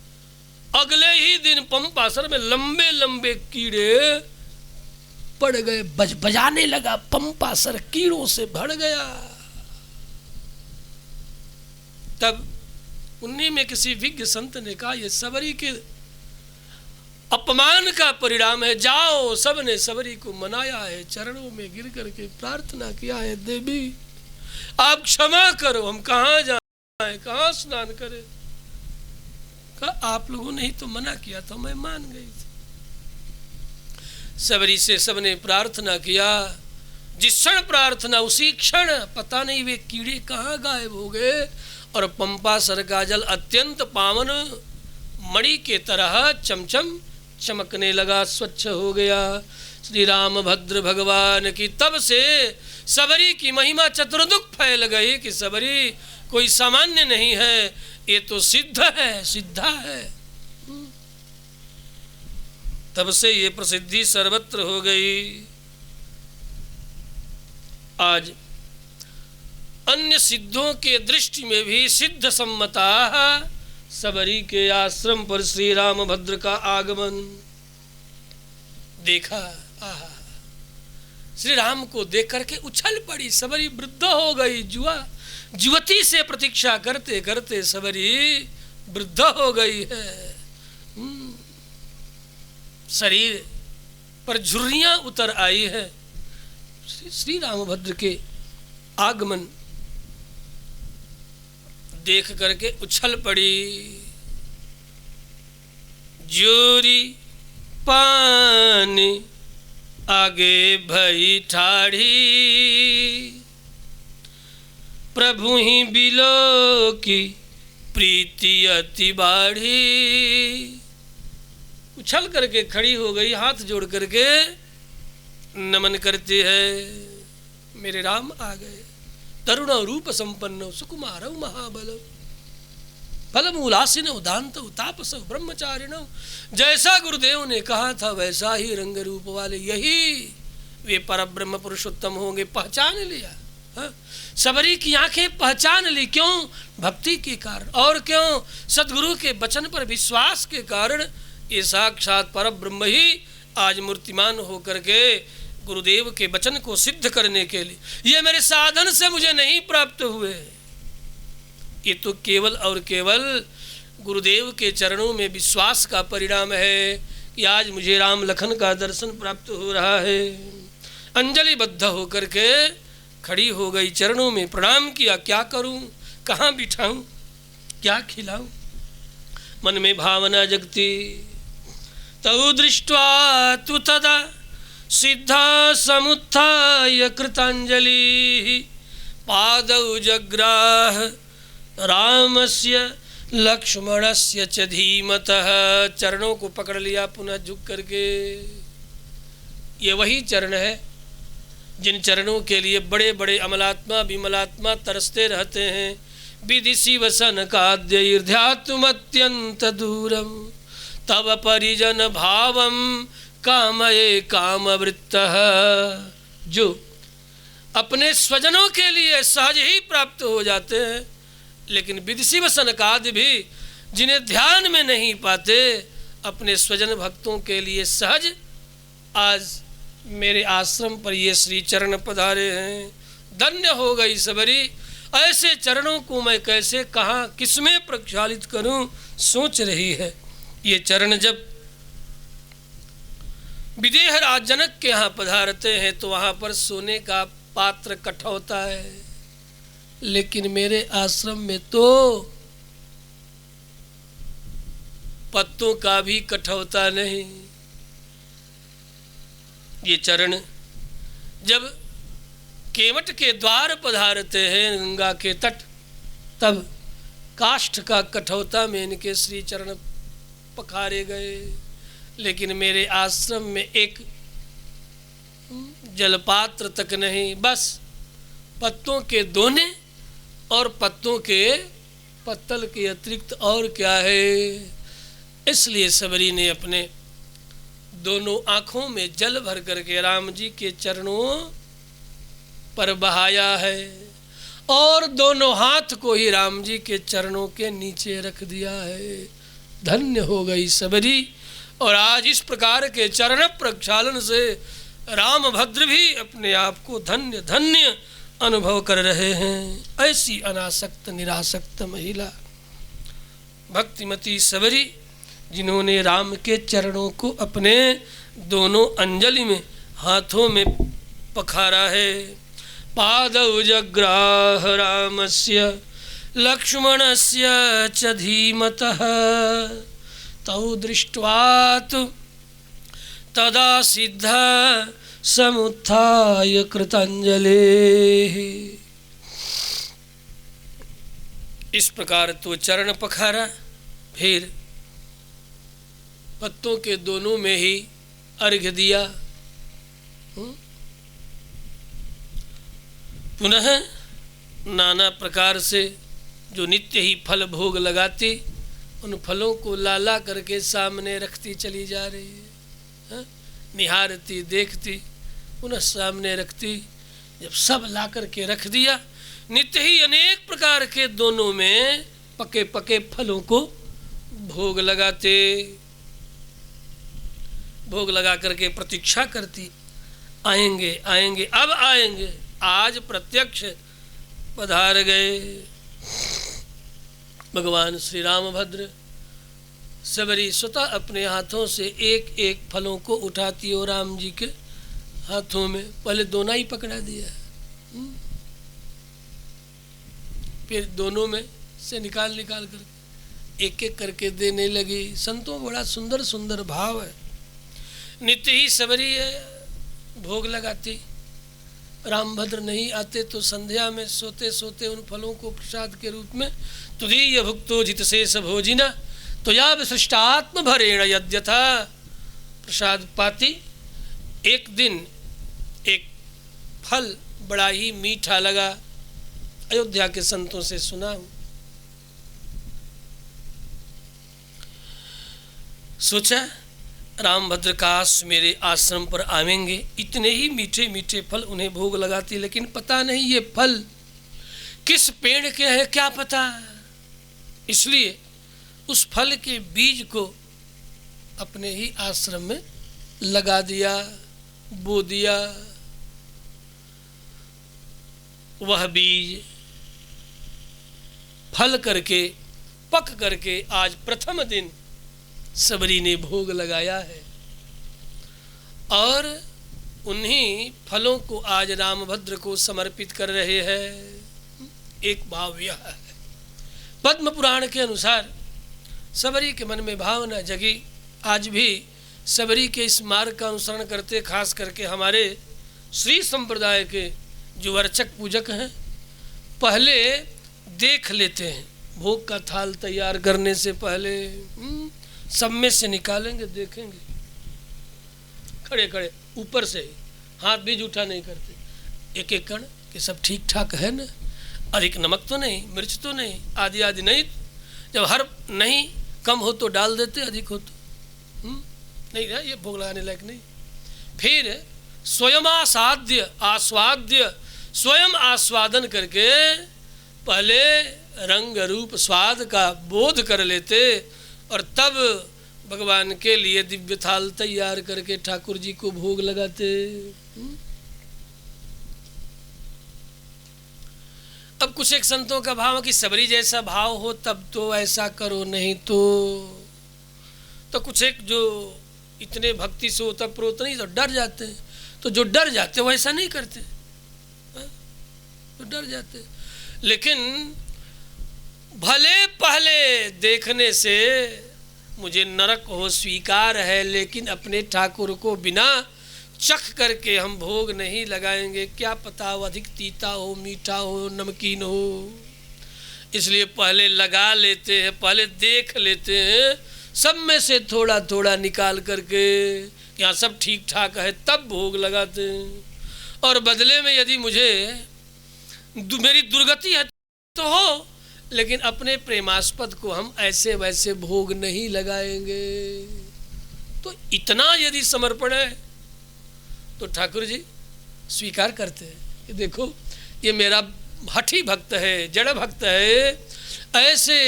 अगले ही दिन पंपासर में लंबे लंबे कीड़े पड़ गए। बजाने लगा, पंपासर कीड़ों से भर गया। तब उन्हीं में किसी विज्ञ संत ने कहा, यह सबरी के अपमान का परिणाम है। जाओ, सबने सबरी को मनाया है, चरणों में गिर करके प्रार्थना किया है, देवी आप क्षमा करो, हम कहाँ जाएं, कहाँ स्नान करें। कहा आप लोगों ने ही तो मना किया था, मैं मान गई थी। सबरी से सबने प्रार्थना किया। जिस क्षण प्रार्थना उसी क्षण पता नहीं वे कीड़े कहाँ गायब हो गए और पंपासर का जल अत्यंत पावन मणि के तरह चमचम चमकने लगा, स्वच्छ हो गया। श्री राम भद्र भगवान की तब से सबरी की महिमा चतुर्दुख फैल गई कि सबरी कोई सामान्य नहीं है, ये तो सिद्ध है, सिद्धा है। तब से ये प्रसिद्धि सर्वत्र हो गई। आज अन्य सिद्धों के दृष्टि में भी सिद्ध सम्मता सबरी के आश्रम पर श्री रामभद्र का आगमन देखा। आहा, श्री राम को देख करके उछल पड़ी। सबरी वृद्ध हो गई, युवती से प्रतीक्षा करते करते सबरी वृद्ध हो गई है। शरीर पर झुर्रियां उतर आई है। श्री रामभद्र के आगमन देख करके उछल पड़ी। जोरी पानी आगे भई ठाढ़ी, प्रभु ही बिलो की प्रीति अति बाढ़ी। उछल करके खड़ी हो गई, हाथ जोड़ करके नमन करती है। मेरे राम आ गए। तरुण रूप संपन्न सुकुमार महाबल, फलमूलासिन उदांत तापस ब्रह्मचारिण। जैसा गुरुदेव ने कहा था वैसा ही रंग रूप वाले यही वे परब्रह्म पुरुषोत्तम होंगे। पहचान लिया। हाँ? सबरी की आंखें पहचान ली। क्यों? भक्ति के कारण। और क्यों? सदगुरु के वचन पर विश्वास के कारण। ये साक्षात परब्रह्म ही आज मूर्तिमान होकर के गुरुदेव के वचन को सिद्ध करने के लिए, ये मेरे साधन से मुझे नहीं प्राप्त हुए, ये तो केवल और केवल गुरुदेव के चरणों में विश्वास का परिणाम है कि आज मुझे राम लखन का दर्शन प्राप्त हो रहा है। अंजलिबद्ध होकर के खड़ी हो गई, चरणों में प्रणाम किया। क्या करूं, कहाँ बिठाऊं, क्या खिलाऊं? मन में भावना जगती। तौ दृष्ट्वा तु तदा सिद्धा समुत्थाय कृतांजलि, पादौ जग्राह रामस्य लक्ष्मणस्य च धीमतः। चरणों को पकड़ लिया पुनः झुक करके। ये वही चरण है जिन चरणों के लिए बड़े बड़े अमलात्मा विमलात्मा तरसते रहते हैं। विदिशि वसन काद्यैर्ध्यात्मत्यंत दूरम, तव परिजन भावम कामये कामवृत्तः। जो अपने स्वजनों के लिए सहज ही प्राप्त हो जाते हैं, लेकिन विदिशि वसन काद्य भी जिन्हें ध्यान में नहीं पाते, अपने स्वजन भक्तों के लिए सहज आज मेरे आश्रम पर ये श्री चरण पधारे हैं। धन्य हो गई सबरी। ऐसे चरणों को मैं कैसे, कहाँ, किसमें प्रक्षालित करूं, सोच रही है। ये चरण जब विदेहराज जनक के यहाँ पधारते हैं तो वहाँ पर सोने का पात्र कठौता है, लेकिन मेरे आश्रम में तो पत्तों का भी कठौता नहीं। ये चरण जब केवट के द्वार पधारते हैं गंगा के तट, तब काष्ठ का कठौता में इनके श्री चरण पखारे गए। लेकिन मेरे आश्रम में एक जलपात्र तक नहीं, बस पत्तों के दोने और पत्तों के पत्तल के अतिरिक्त और क्या है। इसलिए सबरी ने अपने दोनों आँखों में जल भर करके राम जी के चरणों पर बहाया है और दोनों हाथ को ही राम जी के चरणों के नीचे रख दिया है। धन्य हो गई सबरी। और आज इस प्रकार के चरण प्रक्षालन से रामभद्र भी अपने आप को धन्य धन्य अनुभव कर रहे हैं। ऐसी अनासक्त निरासक्त महिला भक्तिमती सबरी, जिन्होंने राम के चरणों को अपने दोनों अंजलि में हाथों में पखारा है। पादौ जग्राह रामस्य लक्ष्मणस्य च धीमतः तौ दृष्ट्वा तु तदा सिद्ध समुत्थाय कृतांजलि। इस प्रकार तो चरण पखारा, फिर पत्तों के दोनों में ही अर्घ्य दिया। पुनः नाना प्रकार से जो नित्य ही फल भोग लगाती, उन फलों को लाला करके सामने रखती चली जा रही है। निहारती, देखती, पुनः सामने रखती। जब सब ला करके रख दिया, नित्य ही अनेक प्रकार के दोनों में पके पके फलों को भोग लगाते। भोग लगा करके प्रतीक्षा करती, आएंगे आएंगे, अब आएंगे। आज प्रत्यक्ष पधार गए भगवान श्री रामभद्र। सबरी स्वतः अपने हाथों से एक एक फलों को उठाती और राम जी के हाथों में पहले दोनों ही पकड़ा दिया, फिर दोनों में से निकाल कर एक एक करके देने लगी। संतों बड़ा सुंदर सुंदर भाव है। नित्य ही सबरी भोग लगाती। रामभद्र नहीं आते तो संध्या में सोते सोते उन फलों को प्रसाद के रूप में तुदीय भुक्तो जित शेष भोजिना तो या विशिष्टात्म भरेण यद्यथा प्रसाद पाती। एक दिन एक फल बड़ा ही मीठा लगा, अयोध्या के संतों से सुना हूं। सोचा रामभद्र काश मेरे आश्रम पर आवेंगे, इतने ही मीठे मीठे फल उन्हें भोग लगाती, लेकिन पता नहीं ये फल किस पेड़ के हैं, क्या पता। इसलिए उस फल के बीज को अपने ही आश्रम में लगा दिया, बो दिया। वह बीज फल करके पक करके आज प्रथम दिन सबरी ने भोग लगाया है। और उन्हीं फलों को आज रामभद्र को समर्पित कर रहे हैं। एक भाव यह है, पद्म पुराण के अनुसार सबरी के मन में भावना जगी। आज भी सबरी के इस मार्ग का अनुसरण करते, खास करके हमारे श्री संप्रदाय के जो अर्चक पूजक हैं, पहले देख लेते हैं। भोग का थाल तैयार करने से पहले सब में से निकालेंगे, देखेंगे, खड़े खड़े ऊपर से ही, हाथ भी जूठा नहीं करते। एक एक कण कि सब ठीक ठाक है ना, और एक नमक तो नहीं, मिर्च तो नहीं, आदि आदि नहीं। जब हर नहीं कम हो तो डाल देते, अधिक हो तो नहीं ना, ये भोग लगाने लायक नहीं। फिर स्वयं आस्वाद्य स्वयं आस्वादन करके पहले रंग रूप स्वाद का बोध कर लेते, और तब भगवान के लिए दिव्य थाल तैयार करके ठाकुर जी को भोग लगाते। अब कुछ एक संतों का भाव कि सबरी जैसा भाव हो तब तो ऐसा करो, नहीं तो कुछ एक जो इतने भक्ति से होता प्रोत नहीं तो डर जाते हैं। तो जो डर जाते वो ऐसा नहीं करते, तो डर जाते। लेकिन भले पहले देखने से मुझे नरक हो स्वीकार है, लेकिन अपने ठाकुर को बिना चख करके हम भोग नहीं लगाएंगे। क्या पता वो अधिक तीता हो, मीठा हो, नमकीन हो। इसलिए पहले लगा लेते हैं, पहले देख लेते हैं, सब में से थोड़ा थोड़ा निकाल करके यहाँ सब ठीक ठाक है, तब भोग लगाते हैं। और बदले में यदि मुझे मेरी दुर्गति है तो हो, लेकिन अपने प्रेमास्पद को हम ऐसे वैसे भोग नहीं लगाएंगे। तो इतना यदि समर्पण है तो ठाकुर जी स्वीकार करते हैं कि देखो ये मेरा हठी भक्त है, जड़ भक्त है, ऐसे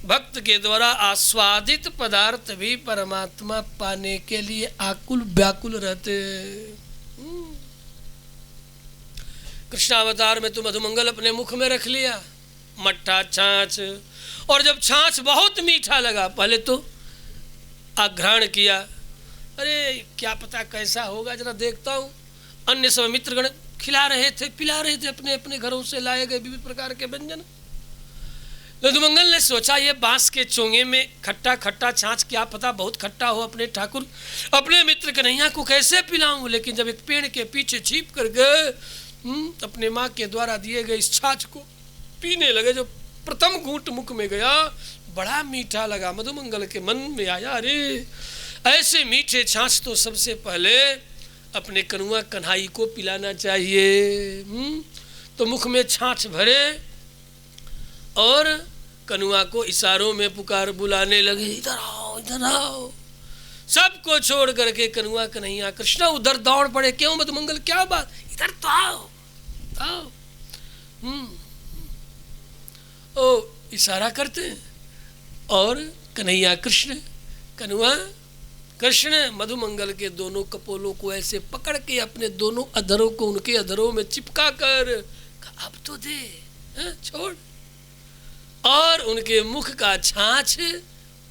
भक्त के द्वारा आस्वादित पदार्थ भी परमात्मा पाने के लिए आकुल व्याकुल रहते हैं। कृष्णावतार में तो मधुमंगल अपने मुख में रख लिया, मट्ठा छाछ, और जब छाछ बहुत मीठा लगा पहले तो आग्रहण किया, अरे क्या पता कैसा होगा, जरा देखता हूँ। अन्य सब मित्रगण खिला रहे थे, पिला रहे थे, अपने अपने घरों से लाए गए विविध प्रकार के व्यंजन। मधुमंगल ने सोचा ये बांस के चोंगे में खट्टा खट्टा छाछ, क्या पता बहुत खट्टा हो, अपने ठाकुर अपने मित्र कन्हैया को कैसे पिलाऊं। लेकिन जब एक पेड़ के पीछे छिप कर गए, अपने माँ के द्वारा दिए गए इस छाछ को पीने लगे। जो प्रथम घूंट मुख में गया बड़ा मीठा लगा। मधुमंगल के मन में आया, अरे ऐसे मीठे छाछ तो सबसे पहले अपने कनुआ कन्हाई को पिलाना चाहिए। तो मुख में छाछ भरे और कनुआ को इशारों में पुकार बुलाने लगे, इधर आओ इधर आओ। सबको छोड़ करके कनुआ कन्हैया कृष्णा उधर दौड़ पड़े। क्यों मधुमंगल, क्या बात, इधर तो आओ आओ। ओ इशारा करते हैं और कन्हैया कृष्ण, कनुआ कृष्ण मधुमंगल के दोनों कपोलों को ऐसे पकड़ के अपने दोनों अधरों को उनके अधरों में चिपका कर, अब तो दे, छोड़, और उनके मुख का छाछ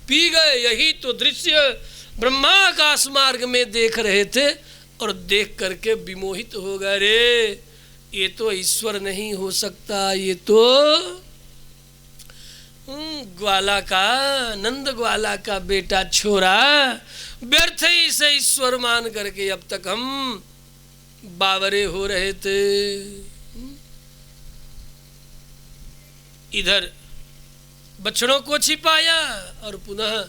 पी गए। यही तो दृश्य ब्रह्मा आकाश मार्ग में देख रहे थे और देख करके विमोहित हो गए। रे ये तो ईश्वर नहीं हो सकता, ये तो ग्वाला का, नंद ग्वाला का बेटा छोरा, व्यर्थ ही से ईश्वर मान करके अब तक हम बावरे हो रहे थे। इधर बछड़ों को छिपाया और पुनः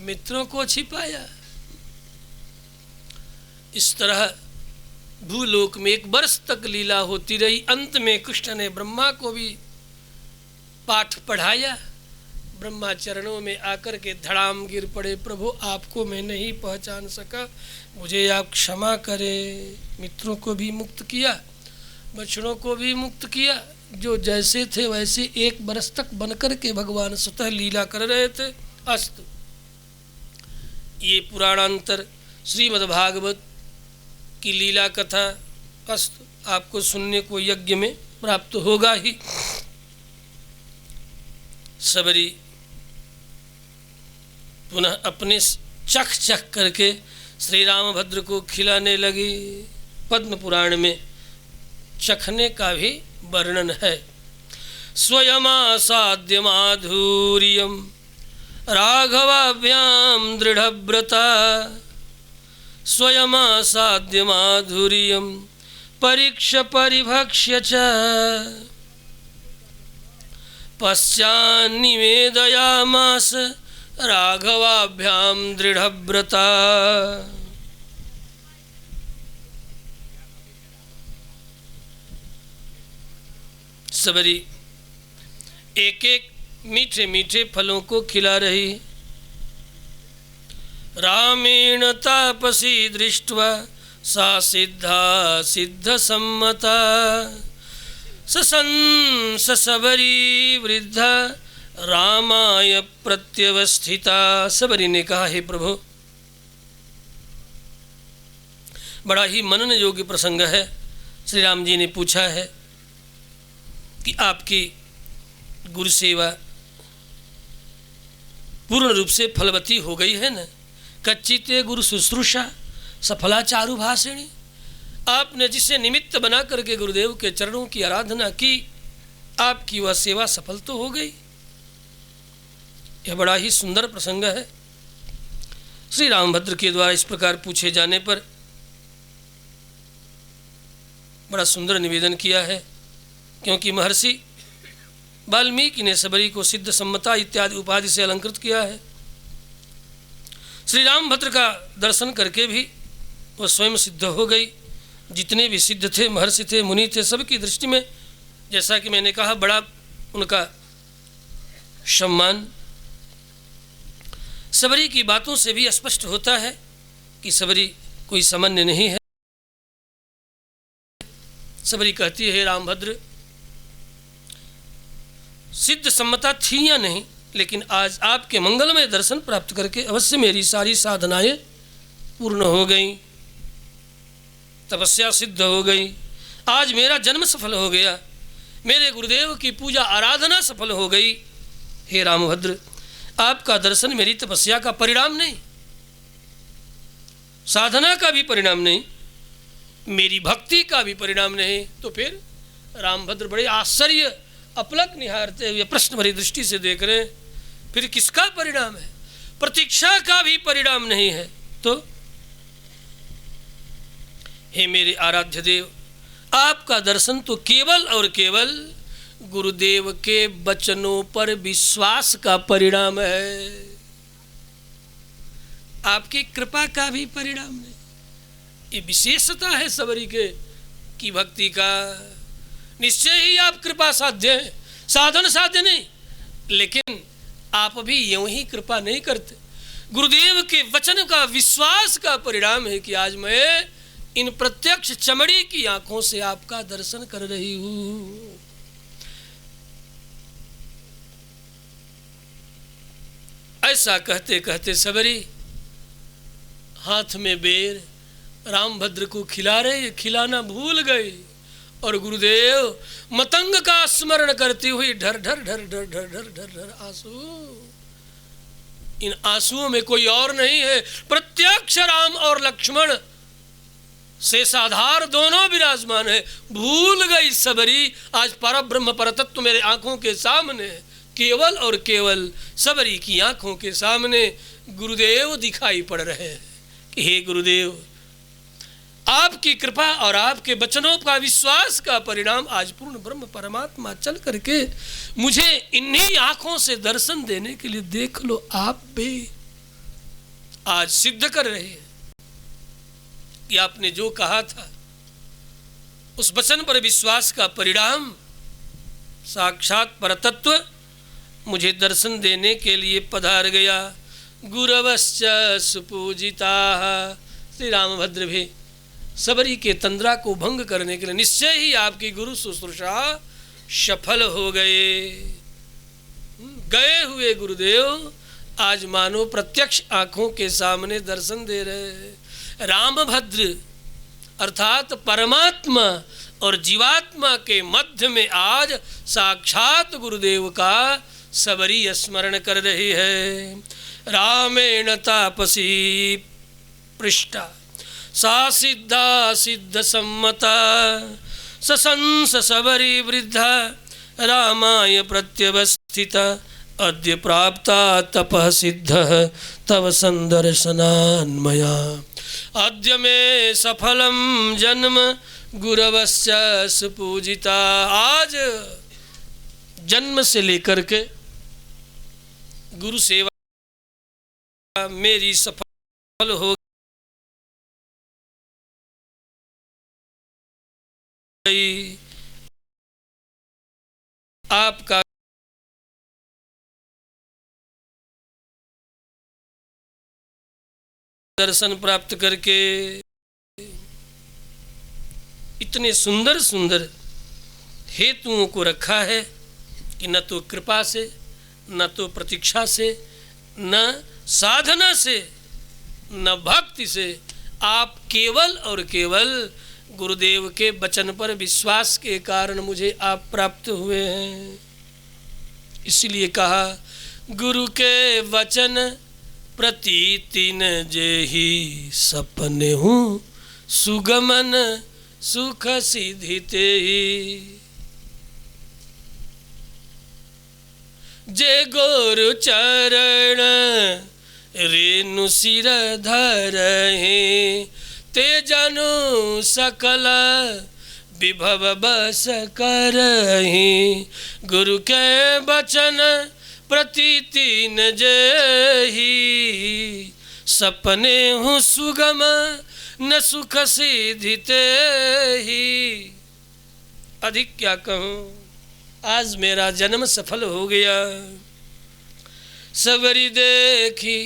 मित्रों को छिपाया। इस तरह भूलोक में 1 वर्ष तक लीला होती रही। अंत में कृष्ण ने ब्रह्मा को भी पाठ पढ़ाया। ब्रह्मा चरणों में आकर के धड़ाम गिर पड़े, प्रभु आपको मैं नहीं पहचान सका, मुझे आप क्षमा करें। मित्रों को भी मुक्त किया, बछड़ों को भी मुक्त किया। जो जैसे थे वैसे 1 वर्ष तक बनकर के भगवान स्वतः लीला कर रहे थे। अस्तु, ये पुराणांतर श्रीमद्भागवत की लीला कथा अस्तु आपको सुनने को यज्ञ में प्राप्त होगा ही। सबरी पुनः अपने चख चख करके श्री रामभद्र को खिलाने लगी। पद्म पुराण में चखने का भी वर्णन है। स्वयमासाद्य माधुर्यम राघवाभ्याम दृढ़व्रता, स्वयमासाद्य माधुर्यम परीक्ष परिभक्ष्य च, पश्चान्निवेदयामास राघवाभ्याम दृढ़व्रता। सबरी एक एक मीठे मीठे फलों को खिला रही। रामेण तापसी दृष्ट्वा सा सिद्धा सिद्ध सम्मता, ससंस सबरी वृद्धा रामाय प्रत्यवस्थिता। सबरी ने कहा, हे प्रभु, बड़ा ही मनन योग्य प्रसंग है। श्री राम जी ने पूछा है कि आपकी गुरु सेवा पूर्ण रूप से फलवती हो गई है न? कच्चिते गुरु शुश्रूषा सफला चारु भाषिणी। आपने जिसे निमित्त बना करके गुरुदेव के चरणों की आराधना की, आपकी वह सेवा सफल तो हो गई। यह बड़ा ही सुंदर प्रसंग है। श्री रामभद्र के द्वारा इस प्रकार पूछे जाने पर बड़ा सुंदर निवेदन किया है, क्योंकि महर्षि वाल्मीकि ने सबरी को सिद्ध सम्मता इत्यादि उपाधि से अलंकृत किया है। श्री रामभद्र का दर्शन करके भी वह स्वयं सिद्ध हो गई। जितने भी सिद्ध थे, महर्षि थे, मुनि थे, सबकी दृष्टि में, जैसा कि मैंने कहा, बड़ा उनका सम्मान। सबरी की बातों से भी स्पष्ट होता है कि सबरी कोई सामान्य नहीं है। सबरी कहती है, रामभद्र, सिद्ध सम्मता थी या नहीं, लेकिन आज आपके मंगलमय दर्शन प्राप्त करके अवश्य मेरी सारी साधनाएं पूर्ण हो गई, तपस्या सिद्ध हो गई, आज मेरा जन्म सफल हो गया, मेरे गुरुदेव की पूजा आराधना सफल हो गई। हे रामभद्र, आपका दर्शन मेरी तपस्या का परिणाम नहीं, साधना का भी परिणाम नहीं, मेरी भक्ति का भी परिणाम नहीं, तो फिर रामभद्र बड़े आश्चर्य अपलक निहारते हुए प्रश्न भरी दृष्टि से देख रहे हैं, फिर किसका परिणाम है? प्रतीक्षा का भी परिणाम नहीं है। तो हे मेरे आराध्य देव, आपका दर्शन तो केवल और केवल गुरुदेव के वचनों पर विश्वास का परिणाम है, आपकी कृपा का भी परिणाम नहीं। ये विशेषता है सबरी के की भक्ति का। निश्चय ही आप कृपा साध्य हैं, साधन साध्य नहीं, लेकिन आप भी यूं ही कृपा नहीं करते। गुरुदेव के वचन का विश्वास का परिणाम है कि आज मैं इन प्रत्यक्ष चमड़ी की आंखों से आपका दर्शन कर रही हूं। ऐसा कहते कहते सबरी हाथ में बेर रामभद्र को खिला रहे, खिलाना भूल गए और गुरुदेव मतंग का स्मरण करती हुई ढर ढर ढर ढर ढर ढर ढर ढर आंसू। इन आंसुओं में कोई और नहीं है, प्रत्यक्ष राम और लक्ष्मण शेषाधार दोनों विराजमान है। भूल गई सबरी, आज परब्रह्म परतत्व मेरे आंखों के सामने, केवल और केवल सबरी की आंखों के सामने गुरुदेव दिखाई पड़ रहे हैं कि हे गुरुदेव, आपकी कृपा और आपके वचनों का विश्वास का परिणाम आज पूर्ण ब्रह्म परमात्मा चल करके मुझे इन्हीं आंखों से दर्शन देने के लिए देख लो, आप भी आज सिद्ध कर रहे हैं कि आपने जो कहा था उस वचन पर विश्वास का परिणाम साक्षात परतत्व मुझे दर्शन देने के लिए पधार गया। गुरवश्च सुपूजिता। श्री रामभद्र भी सबरी के तंद्रा को भंग करने के लिए निश्चय ही आपकी गुरु शुश्रूषा सफल हो गए। गए हुए गुरुदेव आज मानो प्रत्यक्ष आंखों के सामने दर्शन दे रहे। रामभद्र अर्थात परमात्मा और जीवात्मा के मध्य में आज साक्षात गुरुदेव का सबरी स्मरण कर रही है। रामेण तापसी पृष्ठा सा सिद्धा सिद्ध सम्मता ससंस सबरी वृद्धा रामाय प्रत्यवस्थिता अद्य प्राप्ता तपः सिद्धः तव संदर्शनान्मया अद्य मे सफलम जन्म गुरवस्य सुपूजिता। आज जन्म से लेकर के गुरु सेवा मेरी सफल हो गई। आपका दर्शन प्राप्त करके इतने सुंदर सुंदर हेतुओं को रखा है कि न तो कृपा से, न तो प्रतीक्षा से, न साधना से, न भक्ति से, आप केवल और केवल गुरुदेव के वचन पर विश्वास के कारण मुझे आप प्राप्त हुए हैं। इसलिए कहा गुरु के वचन प्रतीति न जेहि सपने हूँ सुगमन सुख सिद्धि तेहि। जे गुरु चरण रेणु सिर धरहि ते जनु सकल विभव बस करहि। गुरु के वचन प्रतीति न जेहि सपने हूँ सुगम न सुख सिद्धि तेहि। अधिक क्या कहूँ, आज मेरा जन्म सफल हो गया। सबरी देखी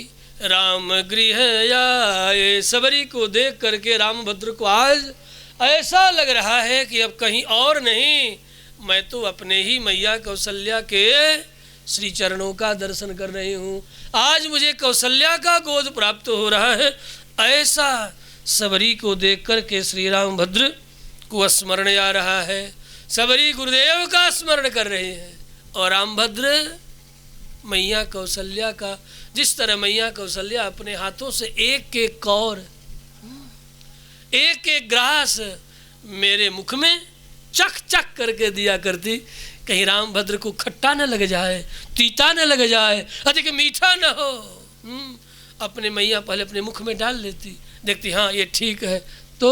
राम गृह आए। सबरी को देख करके रामभद्र को आज ऐसा लग रहा है कि अब कहीं और नहीं, मैं तो अपने ही मैया कौशल्या के श्री चरणों का दर्शन कर रही हूँ। आज मुझे कौशल्या का गोद प्राप्त हो रहा है। ऐसा सबरी को देख कर के श्री रामभद्र को स्मरण आ रहा है। सबरी गुरुदेव का स्मरण कर रहे हैं और रामभद्र मैया कौशल्या का। जिस तरह मैया कौशल्या अपने हाथों से एक एक कौर, एक एक ग्रास मेरे मुख में चख चख करके दिया करती, कहीं रामभद्र को खट्टा न लग जाए, तीता न लग जाए, अधिक मीठा न हो। अपने मैया पहले अपने मुख में डाल लेती, देखती हाँ ये ठीक है, तो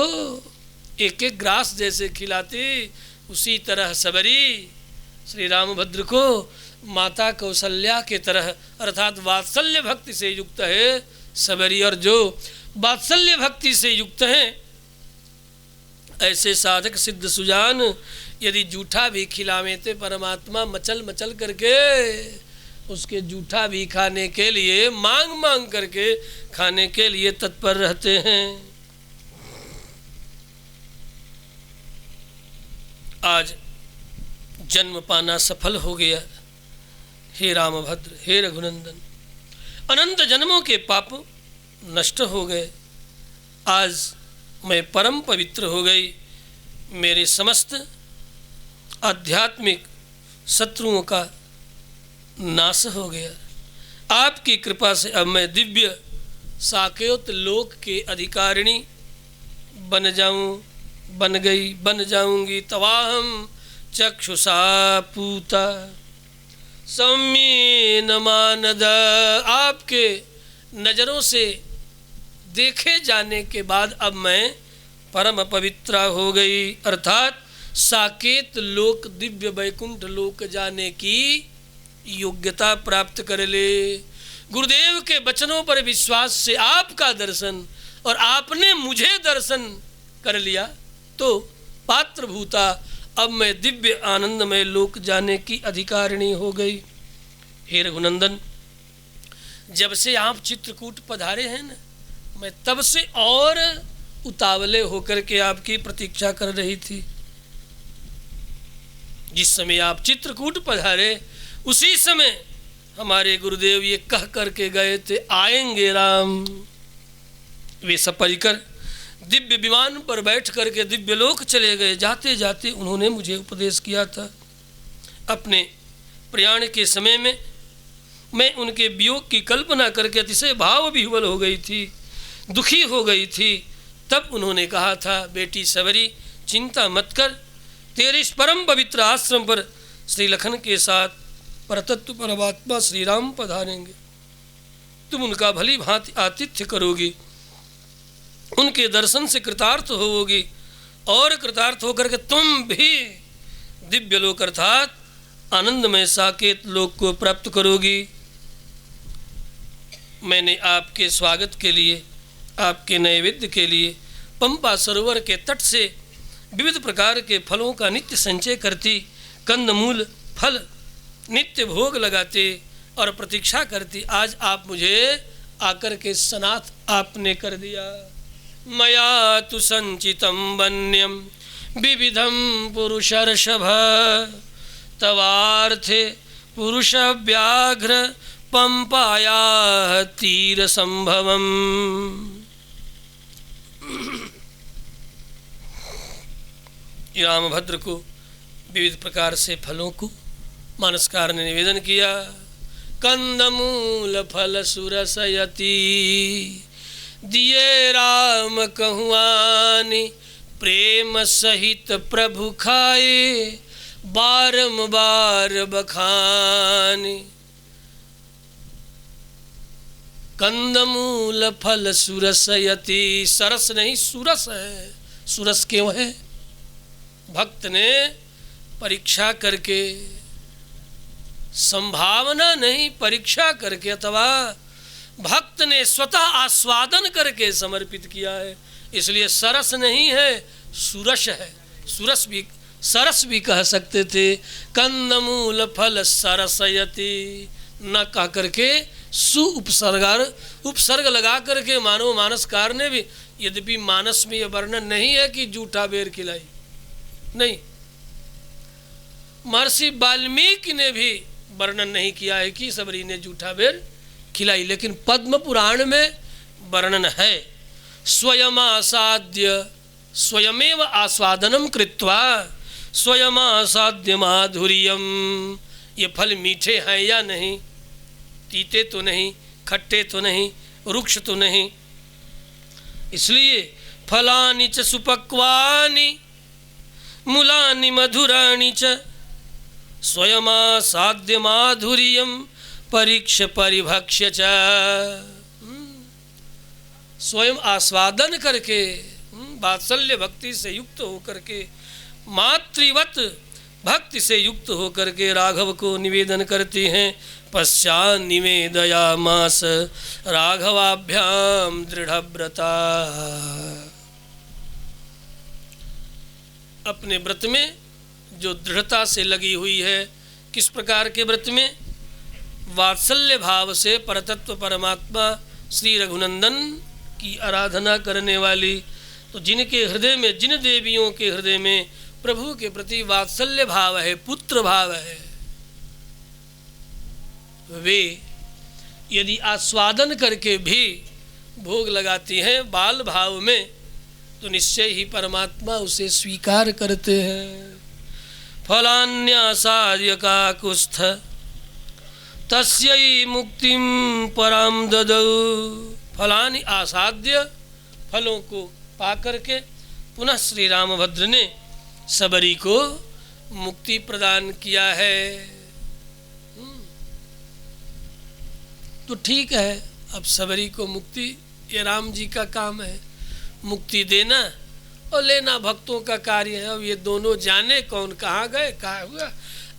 एक एक ग्रास जैसे खिलाती। उसी तरह सबरी श्री रामभद्र को माता कौशल्या के तरह अर्थात वात्सल्य भक्ति से युक्त है सबरी। और जो वात्सल्य भक्ति से युक्त हैं ऐसे साधक सिद्ध सुजान यदि जूठा भी खिलावे थे परमात्मा मचल मचल करके उसके जूठा भी खाने के लिए मांग मांग करके खाने के लिए तत्पर रहते हैं। आज जन्म पाना सफल हो गया। हे रामभद्र, हे रघुनंदन, अनंत जन्मों के पाप नष्ट हो गए। आज मैं परम पवित्र हो गई। मेरे समस्त आध्यात्मिक शत्रुओं का नाश हो गया। आपकी कृपा से अब मैं दिव्य साकेत लोक के अधिकारिणी बन जाऊंगी। तवाहम चक्षुषा पूता सम्मीन मानद। आपके नज़रों से देखे जाने के बाद अब मैं परम पवित्रा हो गई, अर्थात साकेत लोक दिव्य वैकुंठ लोक जाने की योग्यता प्राप्त कर ले। गुरुदेव के वचनों पर विश्वास से आपका दर्शन और आपने मुझे दर्शन कर लिया तो पात्रभूता अब मैं दिव्य आनंदमय लोक जाने की अधिकारिणी हो गई। हे रघुनंदन, जब से आप चित्रकूट पधारे हैं ना, मैं तब से और उतावले होकर के आपकी प्रतीक्षा कर रही थी। जिस समय आप चित्रकूट पधारे उसी समय हमारे गुरुदेव ये कह करके गए थे, आएंगे राम। वे सपरिकर दिव्य विमान पर बैठ करके दिव्य लोक चले गए। जाते जाते उन्होंने मुझे उपदेश किया था। अपने प्रयाण के समय में मैं उनके वियोग की कल्पना करके अतिशय भाव विह्वल हो गई थी, दुखी हो गई थी। तब उन्होंने कहा था, बेटी सबरी चिंता मत कर, तेरे इस परम पवित्र आश्रम पर श्री लखन के साथ परतत्व परमात्मा श्री राम पधारेंगे। तुम उनका भली भांति आतिथ्य करोगी, उनके दर्शन से कृतार्थ होगी और कृतार्थ होकर के तुम भी दिव्य लोक अर्थात आनंदमय साकेत लोक को प्राप्त करोगी। मैंने आपके स्वागत के लिए, आपके नैवेद्य के लिए पंपा सरोवर के तट से विविध प्रकार के फलों का नित्य संचय करती, कंदमूल फल नित्य भोग लगाते और प्रतीक्षा करती। आज आप मुझे आकर के सनाथ आपने कर दिया। मया तु संचितं वन्यम विविधम पुरुषर्षभ तवार्थे पुरुष व्याघ्र पंपाया तीर संभवम। रामभद्र को विविध प्रकार से फलों को मानसकार ने निवेदन किया। कंदमूल फल सुरसयति दिए राम कहुआनी, प्रेम सहित प्रभु खाए बारंबार बखानी। कंदमूल फल सुरसयति, सरस नहीं सुरस है। सुरस क्यों है? भक्त ने परीक्षा करके, संभावना नहीं परीक्षा करके, अथवा भक्त ने स्वतः आस्वादन करके समर्पित किया है, इसलिए सरस नहीं है, सुरस है। सुरस भी, सरस भी कह सकते थे। कंदमूल फल सरसयति न कह करके सु उपसर्ग लगा करके मानव मानसकार ने भी, यद्यपि मानस में यह वर्णन नहीं है कि जूठा बेर खिलाई, नहीं, महर्षि वाल्मीकि ने भी वर्णन नहीं किया है कि सबरी ने जूठा बेर खिलाई, लेकिन पद्म पुराण में वर्णन है। स्वयं आसाद्य स्वयमेव आस्वादनम कृत्वा स्वयं आसाद्य माधुर्यम। ये फल मीठे हैं या नहीं, तीते तो नहीं, खट्टे तो नहीं, रुक्ष तो नहीं, इसलिए फलानि च सुपक्वानि मूलानि मधुराणि च स्वयं आसाद्य माधुर्यम परीक्ष परिभक्ष्य च। स्वयं आस्वादन करके, वात्सल्य भक्ति से युक्त होकर के, मातृवत भक्ति से युक्त होकर के राघव को निवेदन करती हैं। पश्चात् निवेदयामास राघवाभ्याम दृढ़व्रता। अपने व्रत में जो दृढ़ता से लगी हुई है, किस प्रकार के व्रत में? वात्सल्य भाव से परतत्व परमात्मा श्री रघुनंदन की आराधना करने वाली। तो जिनके हृदय में, जिन देवियों के हृदय में प्रभु के प्रति वात्सल्य भाव है, पुत्र भाव है, वे यदि आस्वादन करके भी भोग लगाती हैं बाल भाव में, तो निश्चय ही परमात्मा उसे स्वीकार करते हैं। फलान्यासार्य काकुस्थ तस्यै मुक्तिम पराम ददौ। फलानि आसाद्य, फलों को पाकर के पुनः श्री रामभद्र ने सबरी को मुक्ति प्रदान किया है। तो ठीक है, अब सबरी को मुक्ति, ये राम जी का काम है, मुक्ति देना और लेना भक्तों का कार्य है। अब ये दोनों जाने कौन कहाँ गए, कहाँ हुआ,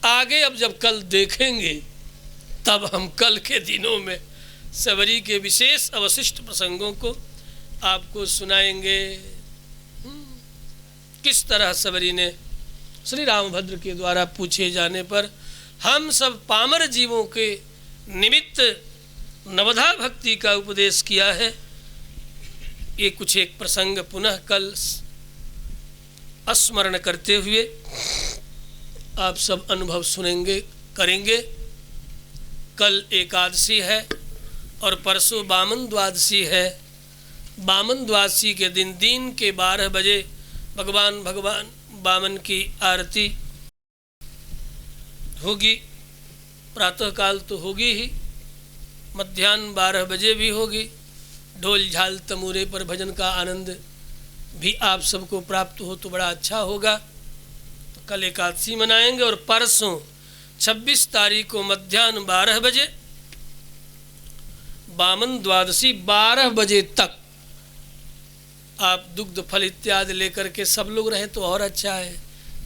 आगे अब जब कल देखेंगे तब हम कल के दिनों में सबरी के विशेष अवशिष्ट प्रसंगों को आपको सुनाएंगे। किस तरह सबरी ने श्री रामभद्र के द्वारा पूछे जाने पर हम सब पामर जीवों के निमित्त नवधा भक्ति का उपदेश किया है। ये कुछ एक प्रसंग पुनः कल स्मरण करते हुए आप सब अनुभव सुनेंगे, करेंगे। कल एकादशी है और परसों बामन द्वादशी है। बामन द्वादशी के दिन के 12 बजे भगवान बामन की आरती होगी। प्रातःकाल तो होगी ही, मध्याह्न 12 बजे भी होगी। ढोल झाल तमूरे पर भजन का आनंद भी आप सबको प्राप्त हो तो बड़ा अच्छा होगा। तो कल एकादशी मनाएंगे और परसों 26 तारीख को मध्याह्न 12 बजे बामन द्वादशी 12 बजे तक आप दुग्ध फल इत्यादि लेकर के सब लोग रहे तो और अच्छा है।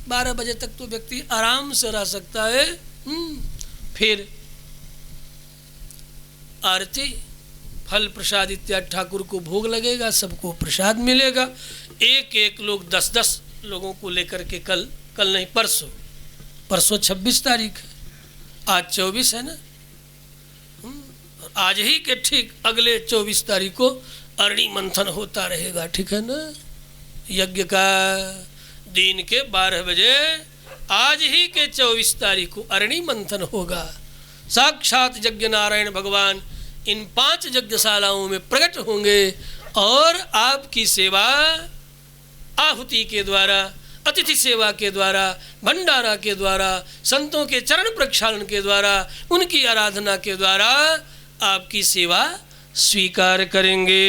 12 बजे तक तो व्यक्ति आराम से रह सकता है। फिर आरती, फल प्रसाद इत्यादि ठाकुर को भोग लगेगा, सबको प्रसाद मिलेगा। एक लोग 10 लोगों को लेकर के कल नहीं परसों 26 तारीख है, आज 24 है ना। आज ही के ठीक अगले 24 तारीख को अरणी मंथन होता रहेगा, ठीक है ना। यज्ञ का दिन के 12 बजे आज ही के 24 तारीख को अरणी मंथन होगा। साक्षात यज्ञ नारायण भगवान इन 5 यज्ञशालाओं में प्रकट होंगे और आपकी सेवा आहुति के द्वारा, अतिथि सेवा के द्वारा, भंडारा के द्वारा, संतों के चरण प्रक्षालन के द्वारा, उनकी आराधना के द्वारा आपकी सेवा स्वीकार करेंगे।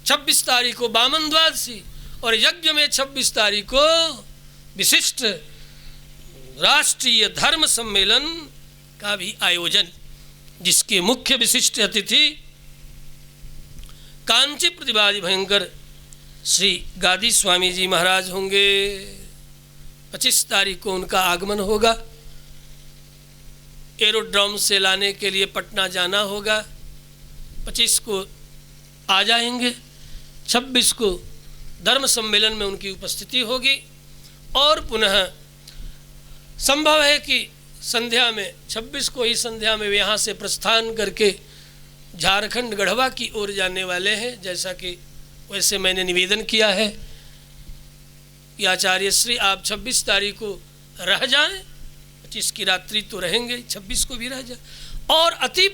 26 तारीख को बामन द्वादशी और यज्ञ में 26 तारीख को विशिष्ट राष्ट्रीय धर्म सम्मेलन का भी आयोजन, जिसके मुख्य विशिष्ट अतिथि कांची प्रतिवादी भयंकर श्री गादी स्वामी जी महाराज होंगे। 25 तारीख को उनका आगमन होगा। एरोड्रोम से लाने के लिए पटना जाना होगा। 25 को आ जाएंगे। 26 को धर्म सम्मेलन में उनकी उपस्थिति होगी और पुनः संभव है कि संध्या में 26 को ही संध्या में वे यहाँ से प्रस्थान करके झारखंड गढ़वा की ओर जाने वाले हैं। जैसा कि वैसे मैंने निवेदन किया है कि आचार्य श्री आप 26 तारीख को रह जाएं, 25 की रात्रि तो रहेंगे, 26 को भी रह जाए। और अति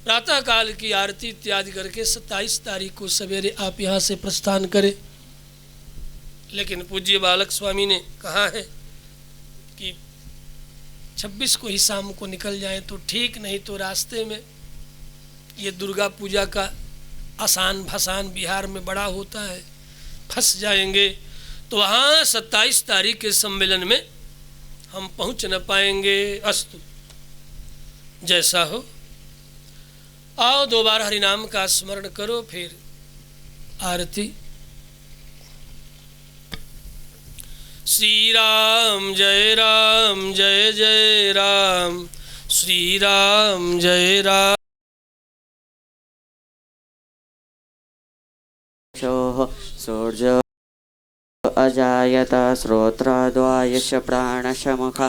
प्रातः काल की आरती इत्यादि करके 27 तारीख को सवेरे आप यहाँ से प्रस्थान करें। लेकिन पूज्य बालक स्वामी ने कहा है कि 26 को ही शाम को निकल जाए तो ठीक, नहीं तो रास्ते में ये दुर्गा पूजा का आसान भसान बिहार में बड़ा होता है, फंस जाएंगे। तो वहाँ 27 तारीख के सम्मेलन में हम पहुँच न पाएंगे। अस्तु, जैसा हो। आओ, 2 बार हरिनाम का स्मरण करो, फिर आरती। श्री राम जय राम जय जय राम, श्री राम जय राम। सूर्य अजायत श्रोत्रद्वयश प्राणशमुख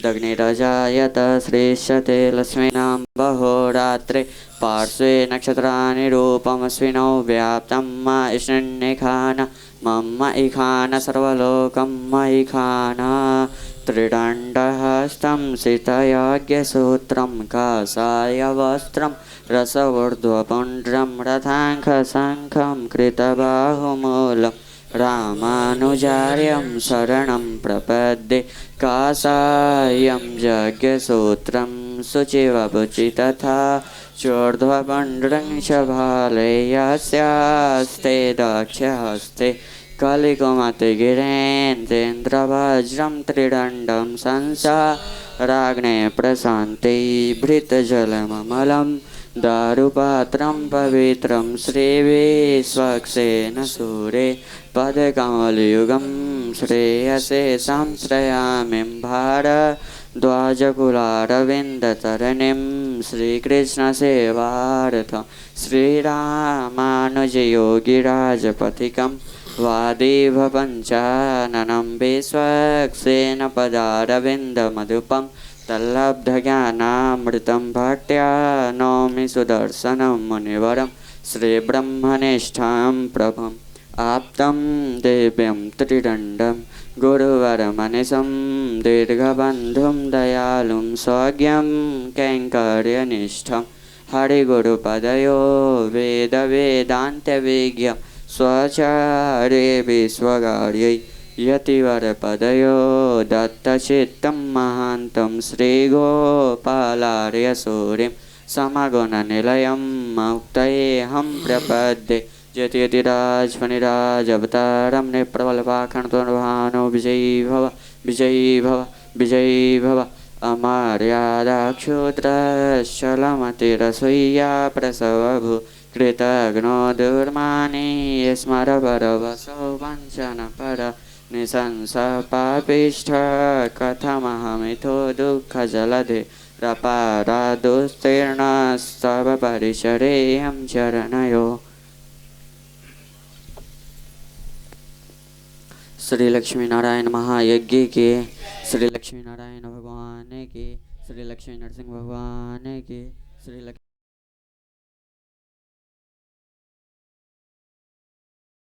दग्निरजायत श्रेष्ठते लक्ष्मीनां बहोरात्रे पार्श्वे नक्षत्राणि रूपमस्विनौ व्याप्तं ईशन्निखान मम इखान सर्वलोकं मयिखान त्रिदण्डहस्तं सीतयज्ञसूत्रं कासाय वस्त्रं रसऊर्ध्वपुण्ड्रं रथाङ्खशङ्खं कृतबाहुमूलं रामानुजार्यं शरणं प्रपद्ये कासायं यज्ञसूत्रं शुचिवपुचि तथा चोर्ध्वपुण्ड्रं च भाले यस्यास्ते दक्षहस्ते कलिकुमतिगिरेन्द्रेन्द्रवज्रं त्रिदण्डं संसाराग्ने प्रशान्ते भृतजलममलं दारुपात्रं पवित्रं श्रीविश्वक्सेन सूरे पदकमलयुगं श्रेयसे संश्रयामि भारद्वाजकुलारविन्दतरणिं श्रीकृष्णसेवार्थं श्रीरामानुजयोगिराजपथिकं वादिभपञ्चाननं विश्वक्सेन पदारविन्दमधुपं तल्लब्धज्ञानामृतं भक्त्या नौमि सुदर्शनं मुनिवरं श्रीब्रह्मनिष्ठां प्रभुम् आप्तं देव्यं त्रिदण्डं गुरुवरमनिशं दीर्घबन्धुं दयालुं स्वज्ञं कैङ्कर्यनिष्ठं हरिगुरुपदयो वेदवेदान्तविज्ञ स्वचार्ये विश्वगार्यै यतिवरपदयो दत्तचित्तं महान्तं श्रीगोपालार्यसूरिं समगुणनिलयं मुक्तयेऽहं प्रपद्ये जयतिराजफणिराजवतारं निप्रबलपाखण्डभानो विजयी भव विजयी भव विजयी भव अमार्यादाक्षुद्रश्चलमतिरसूया प्रसवभू कृतघ्नो दुर्मानि स्मरपरवसो वञ्चनपर निशंस पापिष्ठ कथमहमिथो दुःखजलधे रपारादुस्तीर्णस्तव परिचरेऽहं चरणयो। श्री लक्ष्मी नारायण महायज्ञ के, श्री लक्ष्मी नारायण भगवान के, श्री लक्ष्मी नरसिंह भगवान के, श्री